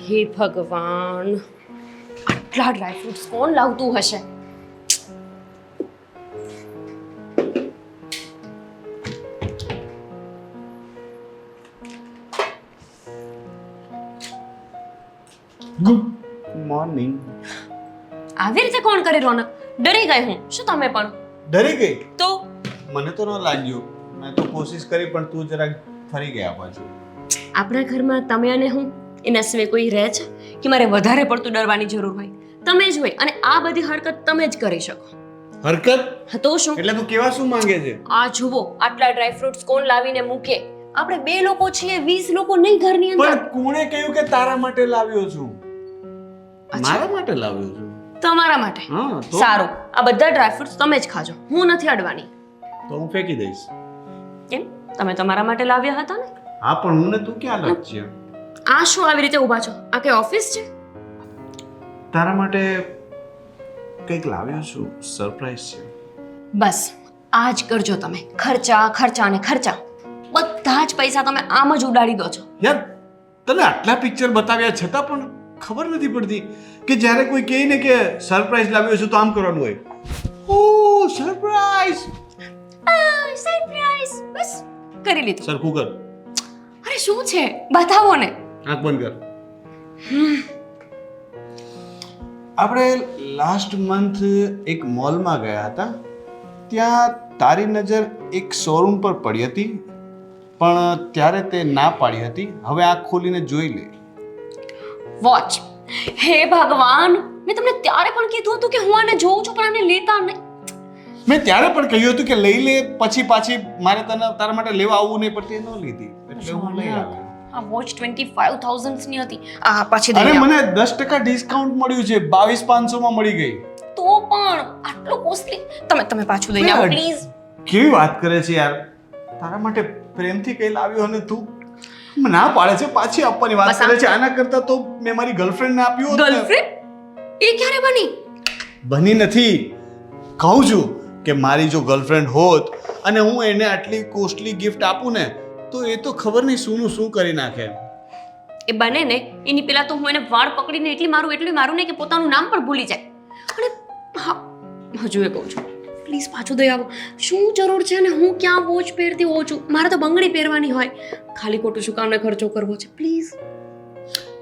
હે ભગવાન, આટલા ડ્રાયફ્રૂટ્સ કોણ લાવતું હશે? Good morning. આવી રીતે કોણ કરે રોનક? ડરી ગઈ હું. શું તમે પણ? ડરી ગઈ? તો મને તો ન લાગ્યું. મેં તો કોશિશ કરી પણ તું જરાક ફરી ગયા પાછું. આપણા ઘરમાં તમે અને હું એના સિવાય કોઈ રહે છે કે મારે વધારે પડતું ડરવાની જરૂર હોય? તમે જ હોય અને આ બધી હરકત તમે જ કરી શકો. હરકત હા તો શું? એટલે તું કેવા શું માંગે છે? આ જુઓ, આટલા ડ્રાયફ્રૂટ્સ કોણ લાવીને મૂકે? આપણે 2 લોકો છીએ, 20 લોકો નહીં ઘરની અંદર. પણ કોણે કહ્યું કે તારા માટે લાવ્યો છું? મારા માટે લાવ્યો છું. તમારા માટે. હા તો સારું, આ બધા ડ્રાયફ્રૂટ્સ તમે જ ખાજો, હું નથી અડવાની. તો હું ફેંકી દઈશ. કેમ? તમે તમારા માટે લાવ્યા હતા ને? હા પણ હું ને તું ક્યાં અલગ છે? આ શું આવી રીતે ઊભા છો? આ કઈ ઓફિસ છે? તારા માટે કંઈક લાવ્યો છું, સરપ્રાઈઝ છે. બસ આ જ કરજો તમે. ખર્ચા ખર્ચા ને ખર્ચા. બધા જ પૈસા તમે આમ જ ઉડાડી દો છો. યાર તને આટલા પિક્ચર બતાવ્યા છતાં પણ ખબર નથી પડતી કે જ્યારે કોઈ કહે ને કે સરપ્રાઈઝ લાવ્યો છું તો આમ કરવાનું હોય. ઓ સરપ્રાઈઝ! સરપ્રાઈઝ! બસ કરી લીધું. સરખું કર. અરે શું છે? બતાવો ને. આંખ બંધ કર. આપણે લાસ્ટ મંથ એક મોલમાં ગયા હતા. ત્યાં તારી નજર એક શોરૂમ પર પડી હતી પણ ત્યારે તે ના પાડી હતી. હવે આંખ ખોલીને જોઈ લે. વોચ. હે ભગવાન, મેં તમને ત્યારે પણ કીધું હતું કે હું આને જોઉં છું પણ આને લેતા નહીં. મેં ત્યારે પણ કહ્યું હતું કે લઈ લે, પછી પાછી મારે તને તારા માટે લેવા આવવું નહીં પડતી, ન લીધી એટલે હું લઈ આવ્યો. આ વોચ 25,000 ની હતી. આ પાછી અરે દઈ મને 10% ડિસ્કાઉન્ટ મળ્યું છે, 22,500 માં મળી ગઈ. તો પણ આટલું કોસ્ટલી. તમે પાછું દઈને આવો પ્લીઝ. કેવી વાત કરે છે યાર! તારા માટે પ્રેમથી કઈ લાવ્યો અને તું ના પાડે છે, પાછી આપવાની વાત કરે છે. આના કરતા તો મેં મારી ગર્લફ્રેન્ડને આપ્યું હોત ને. ગર્લફ્રેન્ડ? એ ક્યારે બની? બની નથી. કહું છું કે મારી જો ગર્લફ્રેન્ડ હોત અને હું એને આટલી કોસ્ટલી ગિફ્ટ આપું ને તો એ તો ખબર નહીં શુંનું શું કરી નાખે. એ બને ને એની પેલા તો હું એને વાળ પકડીને એટલી મારું ને કે પોતાનું નામ પણ ભૂલી જાય. અને હા, હજુ એ કહું છું, પ્લીઝ પાછું દઈ આવો. શું જરૂર છે ને હું ક્યાં વોચ પહેરતી હોઉં છું? મારે તો બંગડી પહેરવાની હોય. ખાલી ખોટું શું કામને ખર્ચો કરવો છે? પ્લીઝ.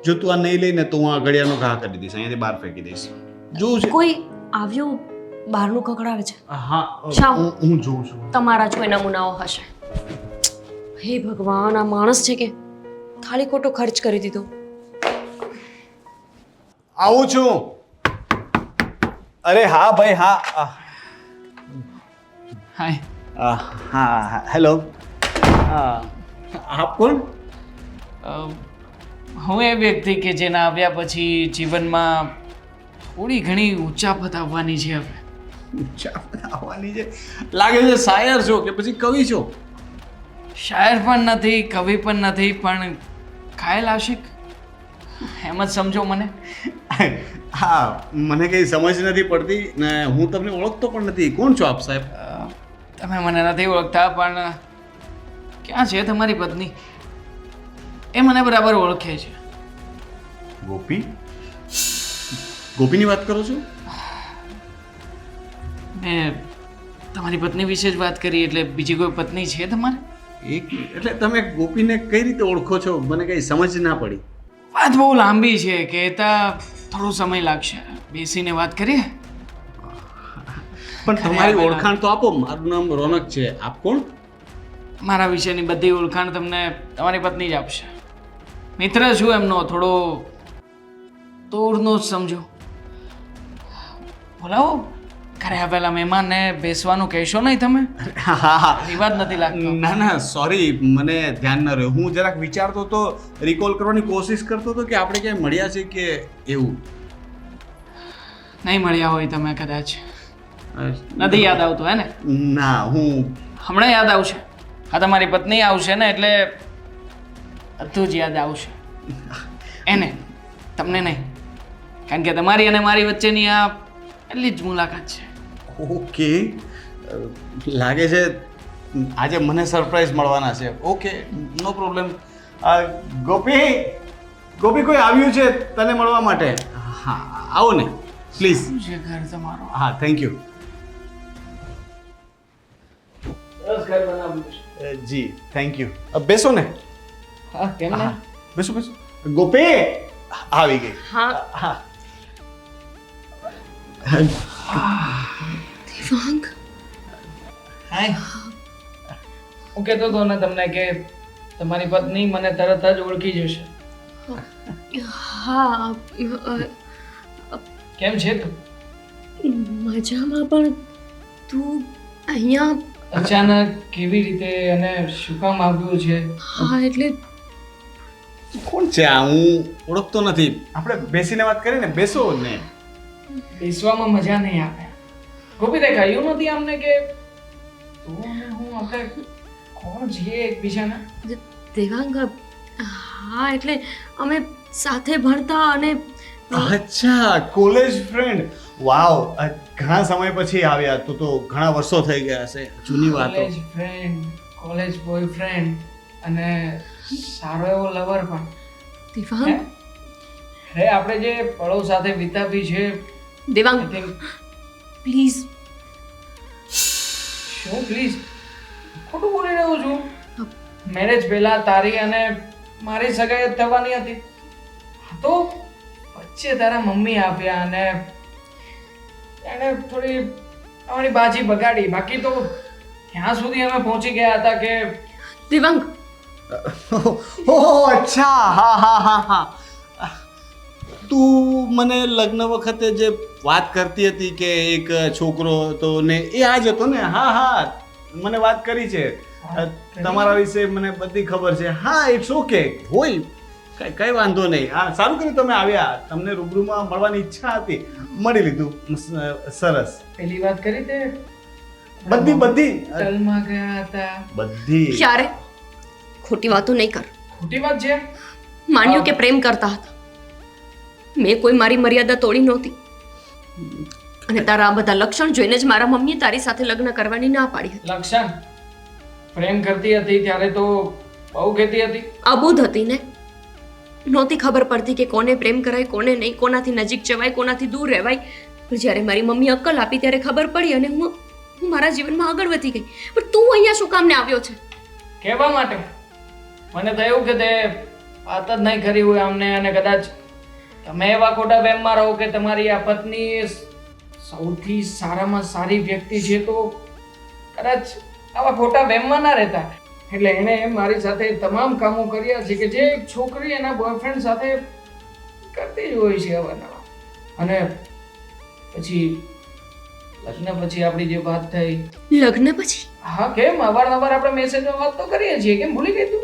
જો તું આ નહીં લઈને તો હું આ ઘડિયાળનો ઘા કરી દઈશ, અહીંયાથી બહાર ફેંકી દઈશ. જોઉં છે કોઈ આવ્યું બહારનું ખખડાવે છે. હા જાઓ. હું જોઉં છું. તમારા જ કોઈ નમૂનાઓ હશે. હે ભગવાન, આ માણસ છે કે ખાલી ખોટો ખર્ચ કરી દીધો. આવું છું. અરે હા ભાઈ, હા. હાય. હા હેલો. આપ કોણ? હું એ વ્યક્તિ કે જેના આવ્યા પછી જીવનમાં થોડી ઘણી ઊંચાપત આવવાની છે. હવે આવવાની છે લાગે છે. શાયર છો કે પછી કવિ છો? શાયર પણ નથી, કવિ પણ નથી, પણ ઘાયલ આશિક એમ જ સમજો મને. હા, મને કંઈ સમજ નથી પડતી ને હું તમને ઓળખતો પણ નથી. કોણ છો આપ સાહેબ? તમે મને નથી ઓળખતા, પણ ક્યાં છે તમારી પત્ની? એ મને બરાબર ઓળખે છે. ગોપી? ગોપીની વાત કરો છો? મેં તમારી પત્ની વિશે જ વાત કરી, એટલે બીજી કોઈ પત્ની છે તમારે? એટલે તમે ગોપીને કઈ રીતે ઓળખો છો? મને કઈ સમજ ના પડી. વાત બહુ લાંબી છે, કહેતા થોડો સમય લાગશે. બેસીને વાત કરીએ. પણ તમારી ઓળખાણ તો આપો. મારું નામ રોનક છે. આપ કોણ? મારા વિશેની બધી ઓળખાણ તમને તમારી પત્ની જ આપશે. મિત્ર છું એમનો, થોડો દૂરનો જ સમજો. બોલાવો. ઘરે આવેલા મહેમાનને બેસવાનું કહેશો નહીં તમે? હા, રિવાજ નથી લાગતો. ના સોરી, મને ધ્યાન ન રહ્યું. હું જરાક વિચારતો તો, રિકોલ કરવાની કોશિશ કરતો હતો કે આપણે ક્યાંય મળ્યા છે કે એવું. નહીં મળ્યા હોય તમે કદાચ. નથી યાદ આવતું હે ને? ના, હું હમણાં યાદ આવશે. હા, તમારી પત્ની આવશે ને એટલે બધું જ યાદ આવશે. એને, તમને નહીં. કારણ કે તમારી અને મારી વચ્ચેની આ એટલી જ મુલાકાત છે. ઓકે, લાગે છે આજે મને સરપ્રાઈઝ મળવાના છે. ઓકે, નો પ્રોબ્લેમ. ગોપી, ગોપી કોઈ આવ્યું છે તને મળવા માટે. હા આવો ને પ્લીઝ. શું છે ઘર તમારો? હા થેન્ક યુ. સરસ ઘર બનાવ્યું છે. જી થેન્ક યુ. બેસો ને. હા કેમ ને? બેસો બેસો. ગોપી આવી ગઈ. હા હા દેવાંગ, હાય. હું કહેતો હતો ને તમને કે તમારી પત્ની મને તરત જ ઓળખી જશે. હા કેમ છે તું? મજામાં, પણ તું અહીંયા? અચાનક કેવી રીતે અને શું કામ આવ્યું છે? હા એટલે કોણ છે આ? હું ઓળખતો નથી. આપણે બેસીને વાત કરીએ ને. બેસો ને. બેસવામાં મજા નહીં આવે. ગોપી દેખાયું નથી અમને કે તું અને હું આપણે કોણ છીએ એકબીજાના? દેવાંગ, હા એટલે અમે સાથે ભણતા અને અચ્છા, કોલેજ ફ્રેન્ડ. વાવ, ઘણા સમય પછી આવ્યા તો ઘણા વર્ષો થઈ ગયા હશે. જૂની વાતો. કોલેજ ફ્રેન્ડ, કોલેજ બોયફ્રેન્ડ અને સારો એવો લવર પણ. દેવાંગ, અરે આપણે જે પળો સાથે વિતાવી છે દેવાંગ I think- પ્લીઝ. શું પ્લીઝ? ખોટું બોલી રહ્યો છું. મેરેજ પહેલા તારી અને મારી સગાઈ જ થવાની હતી. તો વચ્ચે તારા મમ્મી આવ્યા અને એને થોડી અમારી બાજી બગાડી. બાકી તો ત્યાં સુધી અમે પહોંચી ગયા હતા કે દેવાંગ, ઓહ અચ્છા, હા હા હા હા. તું મને લગ્ન વખતે જે વાત કરતી હતી કે એક છોકરો હતો ને એ આ જ હતો ને? હા હા, મને વાત કરી છે. તમારા વિશે મને બધી ખબર છે. હા ઇટ્સ ઓકે, હોય કઈ વાંધો નહીં. હા સારું કર્યું તમે આવ્યા. તમને રૂબરૂમાં મળવાની ઈચ્છા હતી, મળી લીધું. સરસ. પેલી વાત કરી તે બધી હોટલમાં ગયા હતા. બધી. ક્યારે? ખોટી વાતો નહીં કર. ખોટી વાત છે. માન્યું કે પ્રેમ કરતા હતા. મેં કોઈ મારી મર્યાદા તોડી નહોતી. અને તારા આ બધા લક્ષણ જોઈને જ મારા મમ્મીએ તારી સાથે લગ્ન કરવાની ના પાડી હતી. લક્ષણ પ્રેમ કરતી હતી ત્યારે તો બહુ કહેતી હતી. અબોધ હતી ને, નહોતી ખબર પડતી કે કોને પ્રેમ કરાય કોને નહીં, કોનાથી નજીક જવાય કોનાથી દૂર રહેવાય. પણ જ્યારે મારી મમ્મી અક્કલ આપી ત્યારે ખબર પડી અને હું મારા જીવનમાં આગળ વધી ગઈ. પણ તું અહીંયા શું કામને આવ્યો છે? કહેવા માટે. મને થયું કે તે વાત જ નહીં કરી હોય અમને, અને કદાચ તમે એવા ખોટા વહેમમાં રહો કે તમારી આ પત્ની સૌથી સારામાં સારી વ્યક્તિ છે, તો કદાચ આવા ખોટા વહેમમાં ના રહેતા. એટલે એણે મારી સાથે તમામ કામો કર્યા છે કે જે એક છોકરી એના બોયફ્રેન્ડ સાથે કરતી જ હોય છે અવારનવાર. અને પછી લગ્ન પછી આપણી જે વાત થઈ. લગ્ન પછી? હા કેમ, અવારનવાર આપણે મેસેજમાં વાત તો કરીએ છીએ. કેમ ભૂલી ગઈ તું?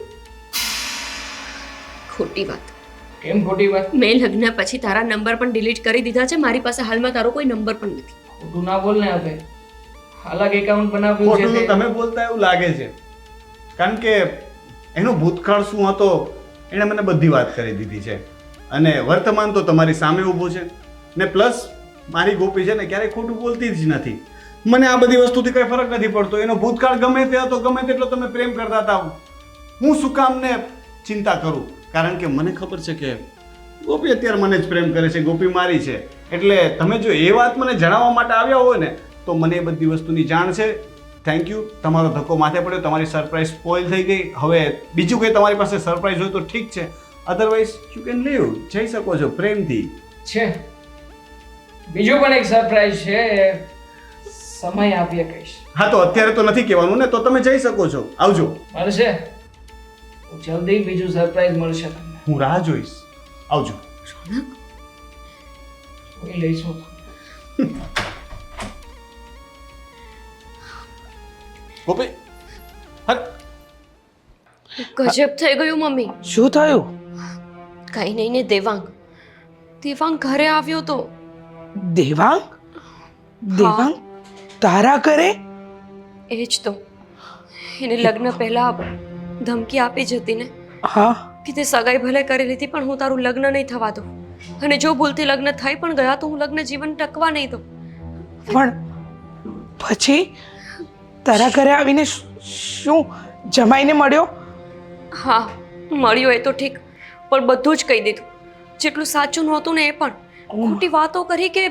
ખોટી વાત. કેમ ખોટી વાત? મેં લગ્ન પછી તારા નંબર પણ ડિલીટ કરી દીધા છે. મારી પાસે હાલમાં તારો કોઈ નંબર પણ નથી. ખોટું ના બોલ ને હવે. અલગ એકાઉન્ટ બનાવ્યું છે ખોટું તો તે. તમે બોલતા એવું લાગે છે. કારણ કે એનો ભૂતકાળ શું હતો એણે મને બધી વાત કરી દીધી છે. અને વર્તમાન તો તમારી સામે ઊભું છે. ને પ્લસ મારી ગોપી છે ને ક્યારેય ખોટું બોલતી જ નથી. મને આ બધી વસ્તુથી કંઈ ફરક નથી પડતો. એનો ભૂતકાળ ગમે તે હતો, ગમે તેટલો તમે પ્રેમ કરતા હતા, હું શું કામ ને ચિંતા કરું? કારણ કે મને ખબર છે કે ગોપી અત્યારે મને જ પ્રેમ કરે છે, ગોપી મારી છે. એટલે તમે જો એ વાત મને જણાવવા માટે આવ્યા હોય ને તો મને એ બધી વસ્તુની જાણ છે. Thank you. તમારો ધક્કો માથે પડ્યો, તમારી સરપ્રાઈઝ સ્પોઇલ થઈ ગઈ. હવે બીજું કંઈ તમારી પાસે સરપ્રાઈઝ હોય તો ઠીક છે, અધરવાઇઝ યુ કેન લીવ. જઈ શકો છો પ્રેમથી. છે બીજું પણ એક સરપ્રાઈઝ છે. સમય આપીએ કહીશ. હા તો અત્યારે તો નથી કહેવાનું ને, તો તમે જઈ શકો છો. આવજો. મળશે જલ્દી બીજું સરપ્રાઈઝ મળશે તમને. હું રાહ જોઈશ. આવજો. રોનક, જોઈ લઈશું. ગોપી હર ગજબ થઈ ગયું મમ્મી. શું થયું? કઈ નહીં ને દેવાંગ. દેવાંગ ઘરે આવ્યો તો. દેવાંગ? દેવાંગ તારા ઘરે? એ જ તો. એને લગ્ન પહેલા ધમકી આપી જ હતી ને હા. કે તે સગાઈ ભલે કરી લીધી પણ હું તારું લગ્ન નહીં થવા દઉં. અને જો ભૂલથી લગ્ન થઈ પણ ગયા તો હું લગ્ન જીવન ટકવા નહીં દઉં. પણ પછી તારા ઘરે આવીને શું જમાઈને મળ્યો? હા મળ્યો એ તો ઠીક, પણ બધું જ કહી દીધું, જેટલું સાચું નહોતું ને એ પણ. ખોટી વાતો કરી કે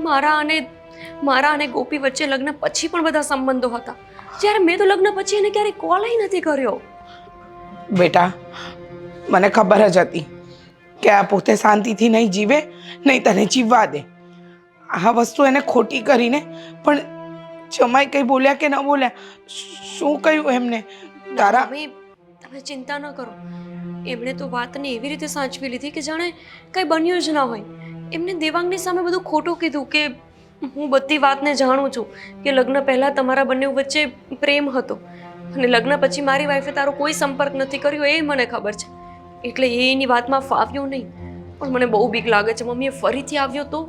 મારા અને ગોપી વચ્ચે લગ્ન પછી પણ બધા સંબંધો હતા, જ્યારે મેં તો લગ્ન પછી એને ક્યારેય કોલ નથી કર્યો. બેટા, મને ખબર જ હતી કે આ પોતે શાંતિથી નહીં જીવે, નહીં તને જીવવા દે. આ વસ્તુ એને ખોટી કરીને પણ જમાઈ કંઈ બોલ્યા કે ન બોલ્યા? શું કહ્યું એમને? તારા તમે ચિંતા ન કરો. એમણે તો વાતને એવી રીતે સાચવી લીધી કે જાણે કંઈ બન્યું જ ના હોય. એમને દેવાંગની સામે બધું ખોટું કીધું કે હું બધી વાતને જાણું છું કે લગ્ન પહેલાં તમારા બંને વચ્ચે પ્રેમ હતો અને લગ્ન પછી મારી વાઈફે તારો કોઈ સંપર્ક નથી કર્યો, એ મને ખબર છે. એટલે એની વાતમાં ફાવ્યો નહીં. પણ મને બહુ બીક લાગે છે મમ્મી, એ ફરીથી આવ્યો તો?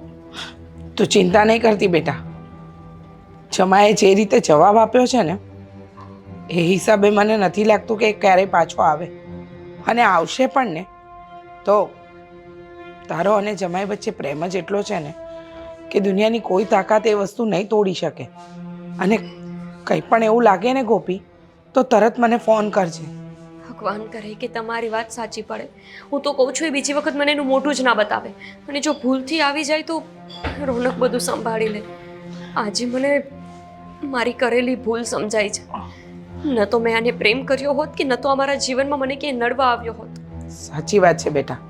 તું ચિંતા નહીં કરતી બેટા. જમાએ જે રીતે જવાબ આપ્યો છે ને એ હિસાબે મને નથી લાગતું કે એ ક્યારેય પાછો આવે, અને આવશે પણ ને તો તારો અને જમાઈ વચ્ચે પ્રેમ જ એટલો છે ને કે દુનિયાની કોઈ તાકાત એ વસ્તુ નહીં તોડી શકે. અને કંઈ પણ એવું લાગે ને ગોપી તો તરત મને ફોન કરજે. ભગવાન કરે કે તમારી વાત સાચી પડે. હું તો કહું છું એ બીજી વખત મને એનું મોઢું જ ના બતાવે, અને જો ભૂલથી આવી જાય તો રોનક બધું સંભાળી લે. આજે મને મારી કરેલી ભૂલ સમજાય છે. ન તો મેં આને પ્રેમ કર્યો હોત કે ન તો અમારા જીવનમાં મને ક્યાંય નડવા આવ્યો હોત. સાચી વાત છે બેટા.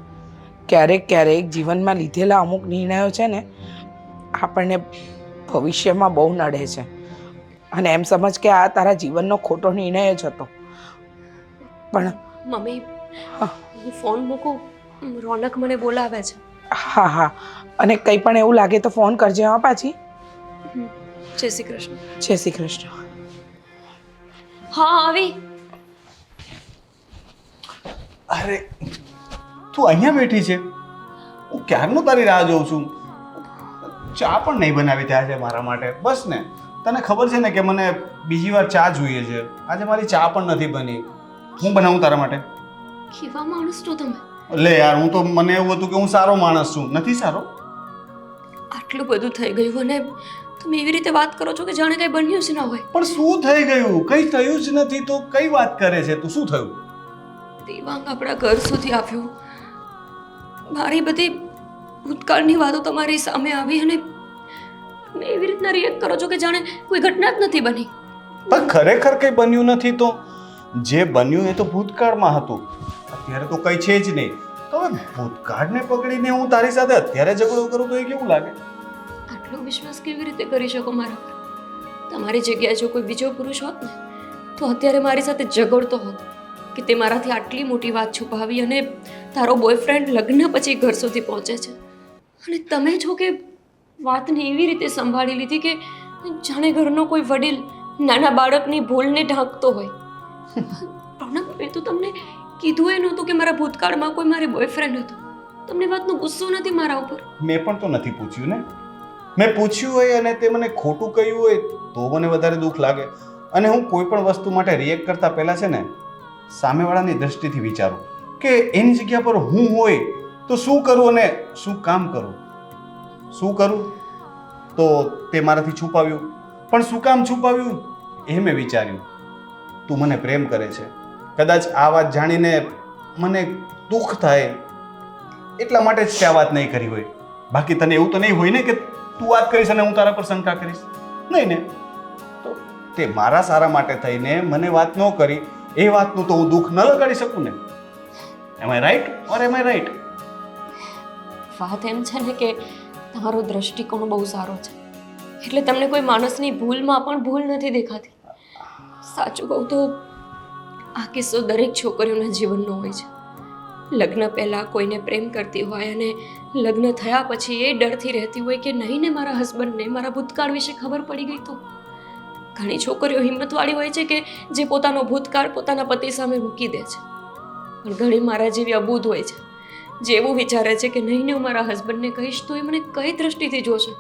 ક્યારેક ક્યારેક જીવનમાં લીધેલા અમુક નિર્ણયો છે ને આપણને ભવિષ્યમાં બહુ નડે છે, અને એમ સમજ કે આ તારા જીવનનો ખોટો નિર્ણય જ હતો. પણ મમ્મી, હું ફોન મૂકું, રોનક મને બોલાવે છે. હા હા, અને કંઈ પણ એવું લાગે તો ફોન કરજે. હા પાછી. જય શ્રી કૃષ્ણ. જય શ્રી કૃષ્ણ. હા આવી. અરે તું અહીંયા બેઠી છે? હું ક્યારનો તારી રાહ જોઉં છું. ચા પણ નહીં બનાવી ત્યાં છે મારા માટે. બસ ને, તને ખબર છે ને કે મને બીજી વાર ચા જોઈએ છે. આજે મારી ચા પણ નથી બની. હું બનાવું તારા માટે? કેવા માણસ છો તમે? લે યાર, હું તો મને એવું હતું કે હું સારો માણસ છું. નથી સારો? આટલું બધું થઈ ગયું અને તમે એવી રીતે વાત કરો છો કે જાણે કંઈ બન્યું જ ના હોય. પણ શું થઈ ગયું? કંઈ થયું જ નથી તો કઈ વાત કરે છે તું? શું થયું? દેવાંગ આપણા ઘર સુધી આવ્યો, મારી બધી ભૂતકાળની વાતો તમારી સામે આવી અને તમે એવી રીતના રિએક્ટ કરો છો કે જાણે કોઈ ઘટના જ નથી બની. પણ ખરેખર કંઈ બન્યું નથી તો જે બન્યું એ તો ભૂતકાળમાં હતું. અત્યારે તો કંઈ છે જ નહીં. તો હવે ભૂતકાળને પકડીને હું તારી સાથે અત્યારે ઝઘડો કરું તો એ કેવું લાગે? આટલો વિશ્વાસ કેવી રીતે કરી શકો મારા પર? તમારી જગ્યાએ જો કોઈ બીજો પુરુષ હોત ને તો અત્યારે મારી સાથે ઝઘડતો હોત કે તે મારાથી આટલી મોટી વાત છુપાવી અને તારો બોયફ્રેન્ડ લગ્ન પછી ઘર સુધી પહોંચે છે, અને તમે છો કે વાતને એવી રીતે સંભાળી લીધી કે જાણે ઘરનો કોઈ વડીલ નાના બાળકની ભૂલને ઢાંકતો હોય. રોનક, મેં તો તમને કીધું એ નહોતું કે મારા ભૂતકાળમાં કોઈ મારી બોયફ્રેન્ડ હતો. તમને વાતનો ગુસ્સો નથી મારા ઉપર? મેં પણ તો નથી પૂછ્યું ને. મેં પૂછ્યું હોય અને તે મને ખોટું કહ્યું હોય તો મને વધારે દુઃખ લાગે. અને હું કોઈ પણ વસ્તુ માટે રિએક્ટ કરતા પહેલાં છે ને સામેવાળાની દૃષ્ટિથી વિચારું કે એની જગ્યા પર હું હોય તો શું કરું અને શું કામ કરું. શું કરું તો તે મારાથી છુપાવ્યું, પણ શું કામ છુપાવ્યું એ મેં વિચાર્યું. તું મને પ્રેમ કરે છે, કદાચ આ વાત જાણીને મને દુઃખ થાય એટલા માટે જ તે આ વાત નહીં કરી હોય. બાકી તને એવું તો નહીં હોય ને કે તું વાત કરીશ અને હું તારા પર શંકા કરીશ? નહીં ને. તો તે મારા સારા માટે થઈને મને વાત ન કરી, એ વાતનું તો હું દુઃખ ન લગાડી શકું ને. Am I right or am I right? વાત એમ છે ને કે તમારો દ્રષ્ટિકોણ બહુ સારો છે, એટલે તમને કોઈ માણસની ભૂલમાં પણ ભૂલ નથી દેખાતી. સાચું કહું તો આ કિસ્સો દરેક છોકરીઓના જીવનનો હોય છે. લગ્ન પહેલાં કોઈને પ્રેમ કરતી હોય અને લગ્ન થયા પછી એ ડરથી રહેતી હોય કે નહીં ને મારા હસબન્ડને મારા ભૂતકાળ વિશે ખબર પડી ગઈ તો. ઘણી છોકરીઓ હિંમતવાળી હોય છે કે જે પોતાનો ભૂતકાળ પોતાના પતિ સામે મૂકી દે છે, પણ ઘણી મારા જેવી અબૂધ હોય છે જે એવું વિચારે છે કે નહીં ને હું મારા હસબન્ડને કહીશ તો એ મને કઈ દ્રષ્ટિથી જોશે,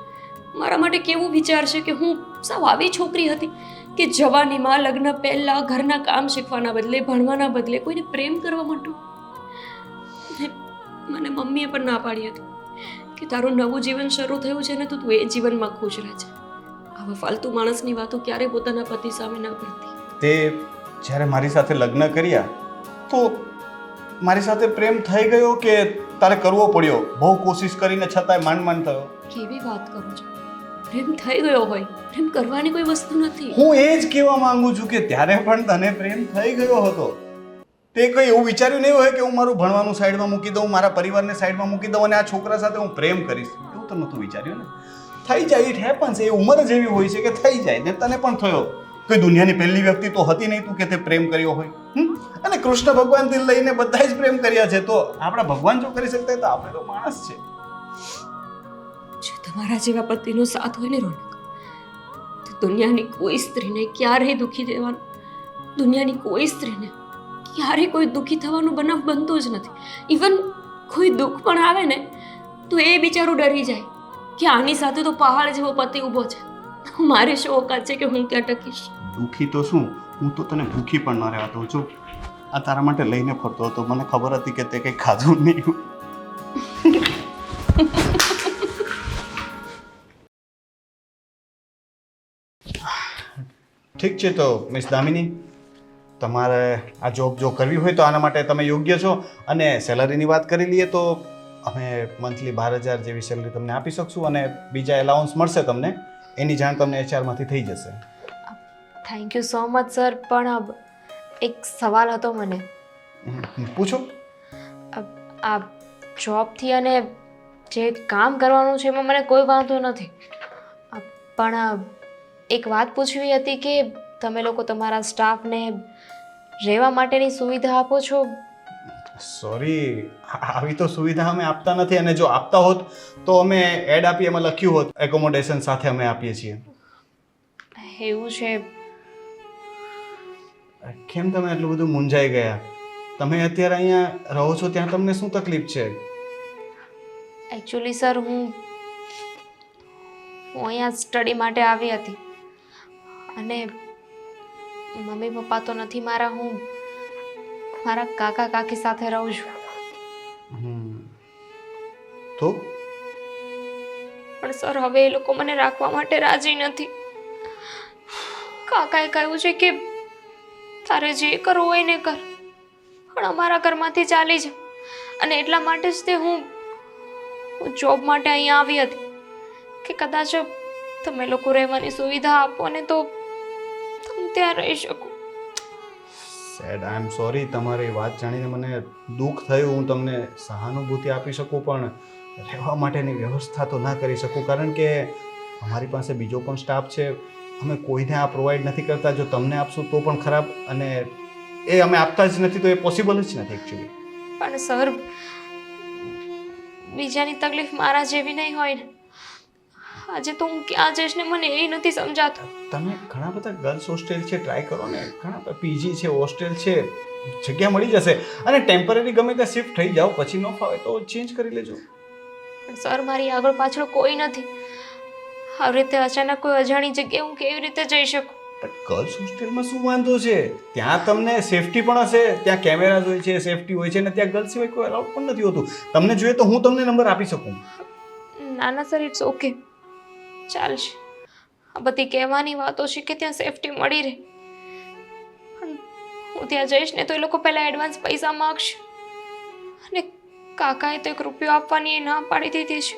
મારા માટે કેવું વિચારશે કે હું સાવ આવી છોકરી હતી કે જવાનીમાં લગ્ન પહેલાં ઘરના કામ શીખવાના બદલે ભણવાના બદલે કોઈને પ્રેમ કરવા માંડું. મને મમ્મીએ પણ ના પાડી હતી કે તારું નવું જીવન શરૂ થયું છે ને તો તું એ જીવનમાં ખુશ રહે છે. આવા ફાલતુ માણસની વાતો ક્યારે પોતાના પતિ સામે ન કરતી. તે જ્યારે મારી સાથે લગ્ન કર્યા તો મારી સાથે પ્રેમ થઈ ગયો કે તારે કરવો પડ્યો બહુ કોશિશ કરીને છતાંય માંડ થયો? કેવી વાત કરો છો? પ્રેમ થઈ ગયો હોય, પ્રેમ કરવાની કોઈ વસ્તુ નથી. હું એ જ કહેવા માંગુ છું કે ત્યારે પણ તને પ્રેમ થઈ ગયો હતો. તે કંઈ એવું વિચાર્યું નહીં હોય કે હું મારું ભણવાનું સાઈડમાં મૂકી દઉં, મારા પરિવારને સાઈડમાં મૂકી દઉં અને આ છોકરા સાથે હું પ્રેમ કરીશ. એવું તો નહોતું વિચાર્યું ને. થઈ જાય, ઇટ હેપન્સ. એ ઉંમર જ એવી હોય છે કે થઈ જાય. ને તને પણ થયો. કોઈ દુનિયાની પહેલી વ્યક્તિ તો હતી નહીં તું કે તે પ્રેમ કર્યો હોય. અને કૃષ્ણ ભગવાનથી લઈને બધા જ પ્રેમ કર્યા છે. તો આપણા ભગવાન જો કરી શકતા હોય તો આપણે તો માણસ છે. જો તમારા જેવા પતિનો સાથ હોય ને રોનક, તો દુનિયાની કોઈ સ્ત્રીને ક્યારેય દુઃખી દેવાનું, દુનિયાની કોઈ સ્ત્રીને ક્યારેય કોઈ દુઃખી થવાનું બનાવ બનતો જ નથી. ઇવન કોઈ દુઃખ પણ આવે ને તો એ બિચારું ડરી જાય કે આની સાથે તો પહાડ જેવો પતિ ઊભો છે, મારી શું ઓકાત છે કે હું ત્યાં ટકીશ. દુઃખી તો શું, હું તો તને ભૂખી પણ ન રહેવા દઉં છું. આ તારા માટે લઈને ફરતો હતો. મને ખબર હતી કે તે કંઈ ખાધું નહીં. ઠીક છે તો મિસ દામિની, તમારે આ જોબ જો કરવી હોય તો આના માટે તમે યોગ્ય છો. અને સેલરીની વાત કરી લઈએ તો અમે મંથલી 12,000 જેવી સેલરી તમને આપી શકશું અને બીજા એલાઉન્સ મળશે તમને. એની જાણ તમને એચઆરમાંથી થઈ જશે. Thank you so much sir. પણ એક સવાલ હતો મને. પૂછો. આ જોબથી અને જે કામ કરવાનું છે એમાં મને કોઈ વાંધો નથી, પણ એક વાત પૂછવી હતી કે તમે લોકો તમારા સ્ટાફને રહેવા માટેની સુવિધા આપો છો? સોરી, આવી તો સુવિધા અમે આપતા નથી. અને જો આપતા હોત તો અમે એડ આપી એમાં લખ્યું હોત એકોમોડેશન સાથે અમે આપીએ છીએ. એવું છે? કેમ તમે એટલું બધું મૂંઝાઈ ગયા? તમે અત્યારે અહીંયા રહો છો ત્યાં તમને શું તકલીફ છે? એકચ્યુઅલી સર હું અહીંયા સ્ટડી માટે આવી હતી અને મમ્મી પપ્પા તો નથી મારા, હું મારા કાકા કાકી સાથે રહું છું. તો પણ સર હવે એ લોકો મને રાખવા માટે રાજી નથી. કાકાએ કહ્યું છે કે તારે જે કરવું હોય ને કર, પણ અમારા ઘરમાંથી ચાલી જા. અને એટલા માટે જ તે હું જોબ માટે અહીંયા આવી હતી કે કદાચ તમે લોકો રહેવાની સુવિધા આપો ને તો હું ત્યાં રહી શકું. Sad, I am sorry. તમારી વાત જાણીને મને દુઃખ થયું. હું તમને સહાનુભૂતિ આપી શકું પણ રહેવા માટેની વ્યવસ્થા તો ના કરી શકું, કારણ કે અમારી પાસે બીજો પણ સ્ટાફ છે. અમે કોઈને આ પ્રોવાઈડ નથી કરતા. જો તમને આપશું તો પણ ખરાબ, અને એ અમે આપતા જ નથી તો એ પોસિબલ જ નથી એકચ્યુઅલી. પણ સર બીજાની તકલીફ મારા જેવી નહીં હોય ને. આજે તો હું ક્યાં જઈશ ને મને એ નથી સમજાતું. તમે ઘણા બધા ગર્લ્સ હોસ્ટેલ છે, ટ્રાય કરો ને. ઘણા પીજી છે, હોસ્ટેલ છે, જગ્યા મળી જશે. અને ટેમ્પરરી ગમે ત્યાં શિફ્ટ થઈ જાઓ, પછી ન ફાવે તો ચેન્જ કરી લેજો. પણ સર મારી આગળ પાછળ કોઈ નથી. આવી રીતે અચાનક કોઈ અજાણી જગ્યાએ હું કેવી રીતે જઈ શકું? પણ ગર્લ્સ હોસ્ટેલમાં શું વાંધો છે? ત્યાં તમને સેફટી પણ હશે. ત્યાં કેમેરાઝ હોય છે, સેફટી હોય છે, અને ત્યાં ગર્લ્સ સિવાય કોઈ અલાઉડ પણ નથી હોતું. તમને જોઈએ તો હું તમને નંબર આપી શકું. ના ના સર, ઇટ્સ ઓકે, ચાલશે. આ બધી કહેવાની વાતો છે કે ત્યાં સેફટી મળી રહે, પણ હું ત્યાં જઈશ ને તો એ લોકો પહેલાં એડવાન્સ પૈસા માગશે. અને કાકાએ તો 1 રૂપિયો આપવાની ના પાડી દીધી છે.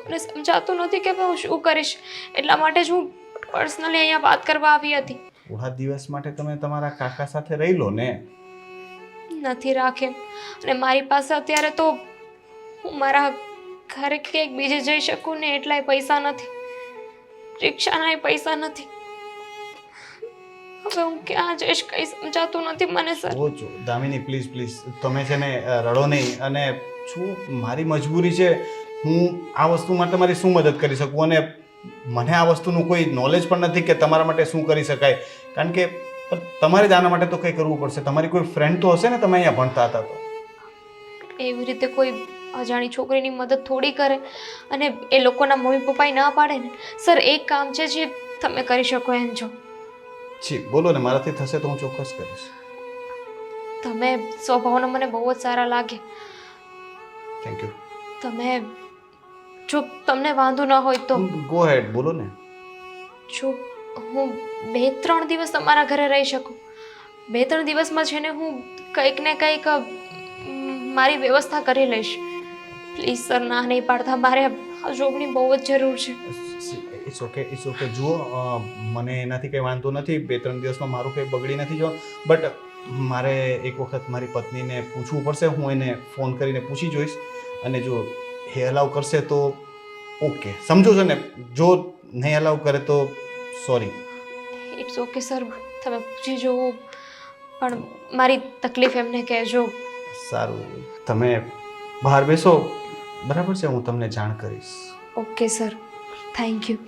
મને સમજાતું નથી કે હું શું કરીશ. એટલા માટે જ હું પર્સનલી અહીંયા વાત કરવા આવી હતી. થોડા દિવસ માટે તમે તમારા કાકા સાથે રહી લો ને. નથી રાખે, અને મારી પાસે અત્યારે તો હું મારા ઘરે ક્યાંક બીજે જઈ શકું ને એટલાય પૈસા નથી. રિક્ષાના પૈસા નથી. હવે હું ક્યાં જઈશ કંઈ સમજાતું નથી મને સર. જો દામિની, પ્લીઝ પ્લીઝ તમે છે ને રડો નહીં. અને શું મારી મજબૂરી છે, હું આ વસ્તુ માટે તમારી શું મદદ કરી શકું. અને મને આ વસ્તુનું કોઈ નોલેજ પણ નથી કે તમારા માટે શું કરી શકાય, કારણ કે તમારે જ આના માટે તો કંઈ કરવું પડશે. તમારી કોઈ ફ્રેન્ડ તો હશે ને, તમે અહીંયા ભણતા હતા તો. એવી રીતે કોઈ અજાણી છોકરીની મદદ થોડી કરે, અને એ લોકોના મમ્મી પપ્પાએ ના પાડે ને. સર એક કામ છે જે તમે કરી શકો એમ છો. જી બોલો ને, મારાથી થશે તો હું ચોક્કસ કરીશ. તમે સ્વભાવના મને બહુ જ સારા લાગે. Thank you. તમે જો તમને વાંધો ન હોય તો ગો હેડ, બોલો ને. જો હું 2-3 દિવસ તમારા ઘરે રહી શકું, 2-3 દિવસમાં છે ને હું કંઈક ને કંઈક મારી વ્યવસ્થા કરી લઈશ. પ્લીઝ સર, ના નહીં પાડતા. મારે આ જોબની બહુ જ જરૂર છે. ઇટ્સ ઓકે જુઓ, મને એનાથી કંઈ વાંધો નથી. 2-3 દિવસમાં મારું કંઈ બગડી નથી જો, બટ મારે એક વખત મારી પત્નીને પૂછવું પડશે. હું એને ફોન કરીને પૂછી જોઈશ, અને જો એ અલાઉ કરશે તો ઓકે, સમજો છો ને? જો નહીં અલાઉ કરે તો સોરી. ઇટ્સ ઓકે સર, તમે પૂછી જુઓ, પણ મારી તકલીફ એમને કહેજો. સારું, તમે બહાર બેસો, બરાબર છે? હું તમને જાણ કરીશ. Okay sir, thank you.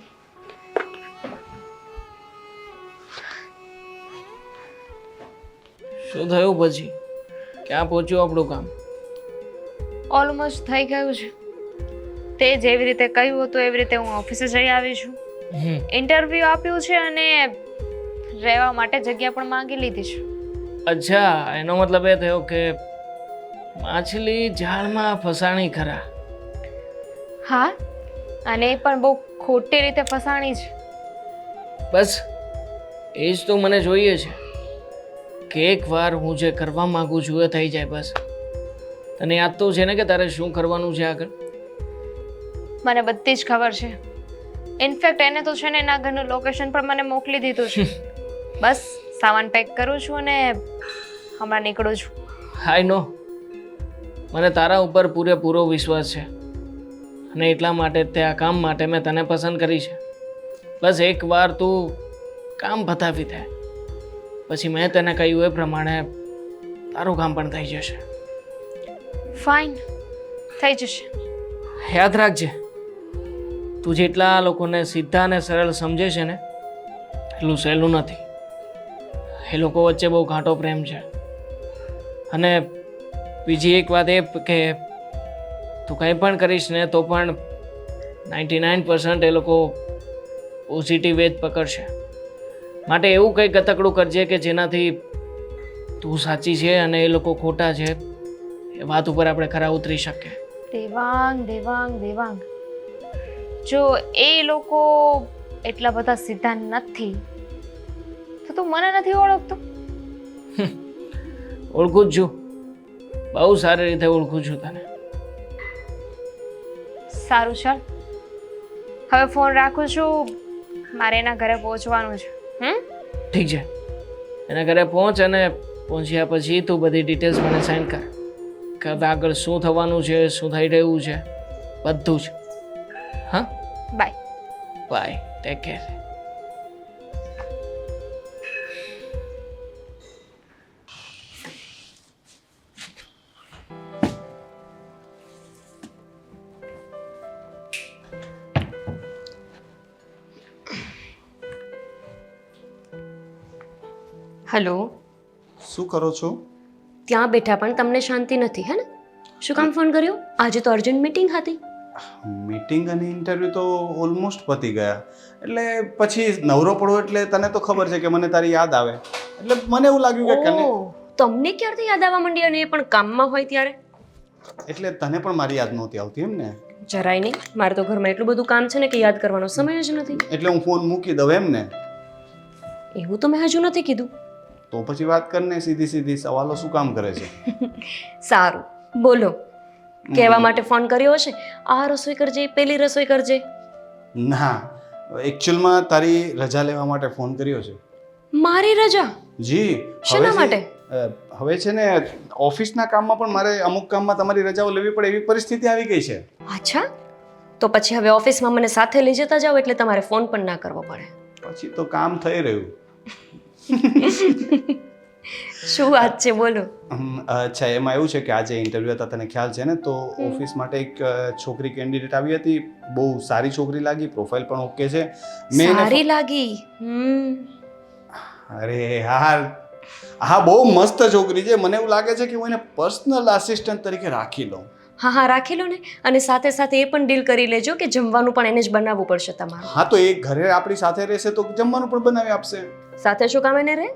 શું થયું પછી? ક્યાં પહોંચ્યું આપણું કામ? ઓલમોસ્ટ થઈ ગયું છે. તે જેવી રીતે કહ્યું હતું એવી રીતે હું ઓફિસે જઈ આવી છું. ઇન્ટરવ્યૂ આપ્યું છે અને રહેવા માટે જગ્યા પણ માંગી લીધી છે. અચ્છા, એનો મતલબ એ થયો કે માછલી જાળમાં ફસાણી ખરા. હા, અને એ પણ બહુ ખોટી રીતે ફસાણી છે. બસ એ જ તો મને જોઈએ છે કે એકવાર હું જે કરવા માંગુ છું એ થઈ જાય. બસ તને યાદ તો છે ને કે તારે શું કરવાનું છે આગળ? મને બધી જ ખબર છે. ઇનફેક્ટ એને તો છે ને એના ઘરનું લોકેશન પણ મને મોકલી દીધું છે. બસ સામાન પેક કરું છું અને હમણાં નીકળું છું. આઈ નો, મને તારા ઉપર પૂરેપૂરો વિશ્વાસ છે અને એટલા માટે તે આ કામ માટે મેં તને પસંદ કરી છે. બસ એકવાર તું કામ પતાવી દે, પછી મેં તને કહ્યું એ પ્રમાણે તારું કામ પણ થઈ જશે. ફાઇન, થઈ જશે. યાદ રાખજે, તું જેટલા લોકોને સીધા અને સરળ સમજે છે ને એટલું સહેલું નથી. એ લોકો વચ્ચે બહુ ઘાટો પ્રેમ છે. અને બીજી એક વાત એ કે તું કંઈ પણ કરીશ ને તો પણ 99% એ લોકો પોઝિટિવ વેજ પકડશે. માટે એવું કંઈ ગતકડું કરજે કે જેનાથી તું સાચી છે અને એ લોકો ખોટા છે એ વાત ઉપર આપણે ખરા ઉતરી શકીએ. દેવાંગ દેવાંગ દેવાંગ, જો એ લોકો એટલા બધા સીધા નથી તો તું મને નથી ઓળખતો. ઓળખું જ છું, બહુ સારી રીતે ઓળખું છું તને. સારું, ચાલ હવે ફોન રાખું છું. મારે એના ઘરે પહોંચવાનું છે. ઠીક છે, એના ઘરે પહોંચ અને પહોંચ્યા પછી તું બધી ડિટેલ્સ મને સેન્ડ કર કે હવે આગળ શું થવાનું છે, શું થઈ રહ્યું છે, બધું જ. હા, bye. Bye, take care. Hello, શું કરો છો? ત્યાં બેઠા પણ તમને શાંતિ નથી, હે ને? શું કામ ફોન કર્યો? આજે તો અર્જન્ટ મીટિંગ હતી. મીટિંગ અને ઇન્ટરવ્યૂ તો ઓલમોસ્ટ પતી ગયા, એટલે પછી નવરો પડો એટલે તને તો ખબર છે કે મને તારી યાદ આવે, એટલે મને એવું લાગ્યું કે કને ઓહ, તમને ક્યારથી યાદ આવવા માંડી અને એ પણ કામમાં હોય ત્યારે? એટલે તને પણ મારી યાદ નહોતી આવતી એમ ને? જરાય નહીં. મારે તો ઘરમાં એટલું બધું કામ છે ને કે યાદ કરવાનો સમય જ નથી. એટલે હું ફોન મૂકી દઉં એમ ને? એવું તો મેં હજુ નથી કીધું. તો પછી વાત કરને, સીધી સીધી સવાલો શું કામ કરે છે? સારું, બોલો. કહેવા માટે ફોન કર્યો હશે, આ રસોઈ કરજે, પેલી રસોઈ કરજે. ના, એકચ્યુઅલમાં તારી રજા લેવા માટે ફોન કર્યો છે. મારી રજા? જી. શેના માટે? હવે છે ને ઓફિસના કામમાં પણ મારે અમુક કામમાં તમારી રજાઓ લેવી પડે એવી પરિસ્થિતિ આવી ગઈ છે. અચ્છા, તો પછી હવે ઓફિસમાં મને સાથે લઈ જતા જાઓ એટલે તમારે ફોન પણ ના કરવો પડે. પછી તો કામ થઈ રહ્યું. શું વાત છે, બોલો. અચ્છા, એમાં એવું છે કે આજે ઇન્ટરવ્યૂ હતા, તને ખ્યાલ છે ને? તો ઓફિસ માટે એક છોકરી કેન્ડિડેટ આવી હતી, બહુ સારી છોકરી લાગી, પ્રોફાઇલ પણ ઓકે છે. સારી લાગી? અરે યાર, હા બહુ મસ્ત છોકરી છે. મને એવું લાગે છે કે હું એને પર્સનલ આસિસ્ટન્ટ તરીકે રાખી લઉં. હા હા, રાખી લો ને. અને સાથે સાથે એ પણ ડીલ કરી લેજો કે જમવાનું પણ એને જ બનાવવું પડશે તમારે. હા, તો એ ઘરે આપણી સાથે રહેશે તો જમવાનું પણ બનાવી આપશે. સાથે શું કામ એને રહે?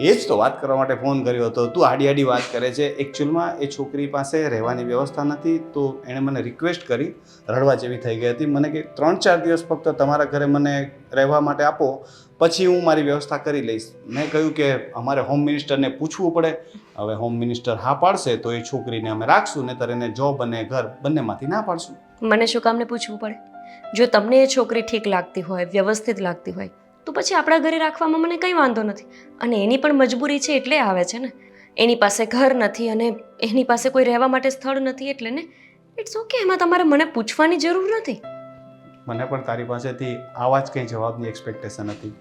એ જ તો વાત કરવા માટે ફોન કર્યો હતો. તું આડી આડી વાત કરે છે. એકચ્યુઅલમાં એ છોકરી પાસે રહેવાની વ્યવસ્થા નથી, તો એણે મને રિક્વેસ્ટ કરી, રડવા જેવી થઈ ગઈ હતી. મને કે 3-4 દિવસ ફક્ત તમારા ઘરે મને રહેવા માટે આપો, પછી હું મારી વ્યવસ્થા કરી લઈશ. મેં કહ્યું કે અમારે હોમ મિનિસ્ટરને પૂછવું પડે. હવે હોમ મિનિસ્ટર હા પાડશે તો એ છોકરીને અમે રાખશું, નહીંતર એને જોબ અને ઘર બંનેમાંથી ના પાડશું. મને શું કામને પૂછવું પડે? જો તમને એ છોકરી ઠીક લાગતી હોય, વ્યવસ્થિત લાગતી હોય, તો પછી આપણા ઘરે રાખવામાં મને કંઈ વાંધો નથી. અને એની પણ મજબૂરી છે એટલે આવે છે ને. એની પાસે ઘર નથી અને એની પાસે કોઈ રહેવા માટે સ્થળ નથી એટલે ને. ઇટ્સ ઓકે, એમાં તમારે મને પૂછવાની જરૂર નથી. મને પણ તારી પાસેથી આવા જ કંઈ જવાબની એક્સપેક્ટેશન હતી.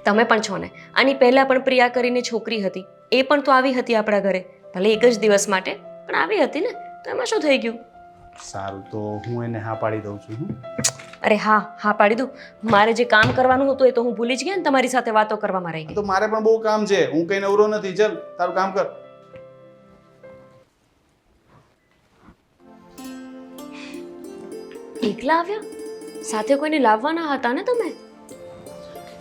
તમે પણ છો ને. આની પહેલાં પણ પ્રિયા કરીને છોકરી હતી, એ પણ તો આવી હતી આપણા ઘરે, ભલે એક જ દિવસ માટે પણ આવી હતી ને. તો એમાં શું થઈ ગયું? સારું, તો હું એને હા પાડી દઉં છું. અરે હા પાડી દઉં. મારે જે કામ કરવાનું હતું એ તો હું ભૂલી જ ગયા ને, તમારી સાથે વાતો કરવામાં રહી ગઈ. તો મારે પણ બહુ કામ છે, હું કઈ નવરો નથી. ચલ તારું કામ કર. એકલા આવ્યા? સાથે કોઈને લાવવાના હતા ને તમે?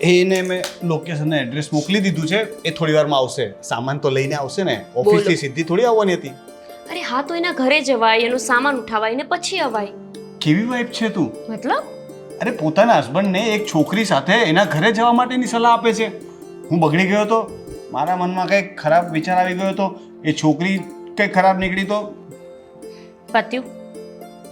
એને મેં લોકેશન એડ્રેસ મોકલી દીધું છે, એ થોડી વારમાં આવશે. સામાન તો લઈને આવશે ને, ઓફિસથી સીધી થોડી આવવાની હતી. અરે હા, તો એના ઘરે જવાય, એનો સામાન ઉઠાવાય ને પછી અવાય. કેવી વાઇફ છે તું? મતલબ? અરે પોતાના હસબન્ડને એક છોકરી સાથે એના ઘરે જવા માટેની સલાહ આપે છે. હું બગડી ગયો તો, મારા મનમાં કંઈક ખરાબ વિચાર આવી ગયો તો, એ છોકરી કંઈક ખરાબ નીકળી તો પત્યું.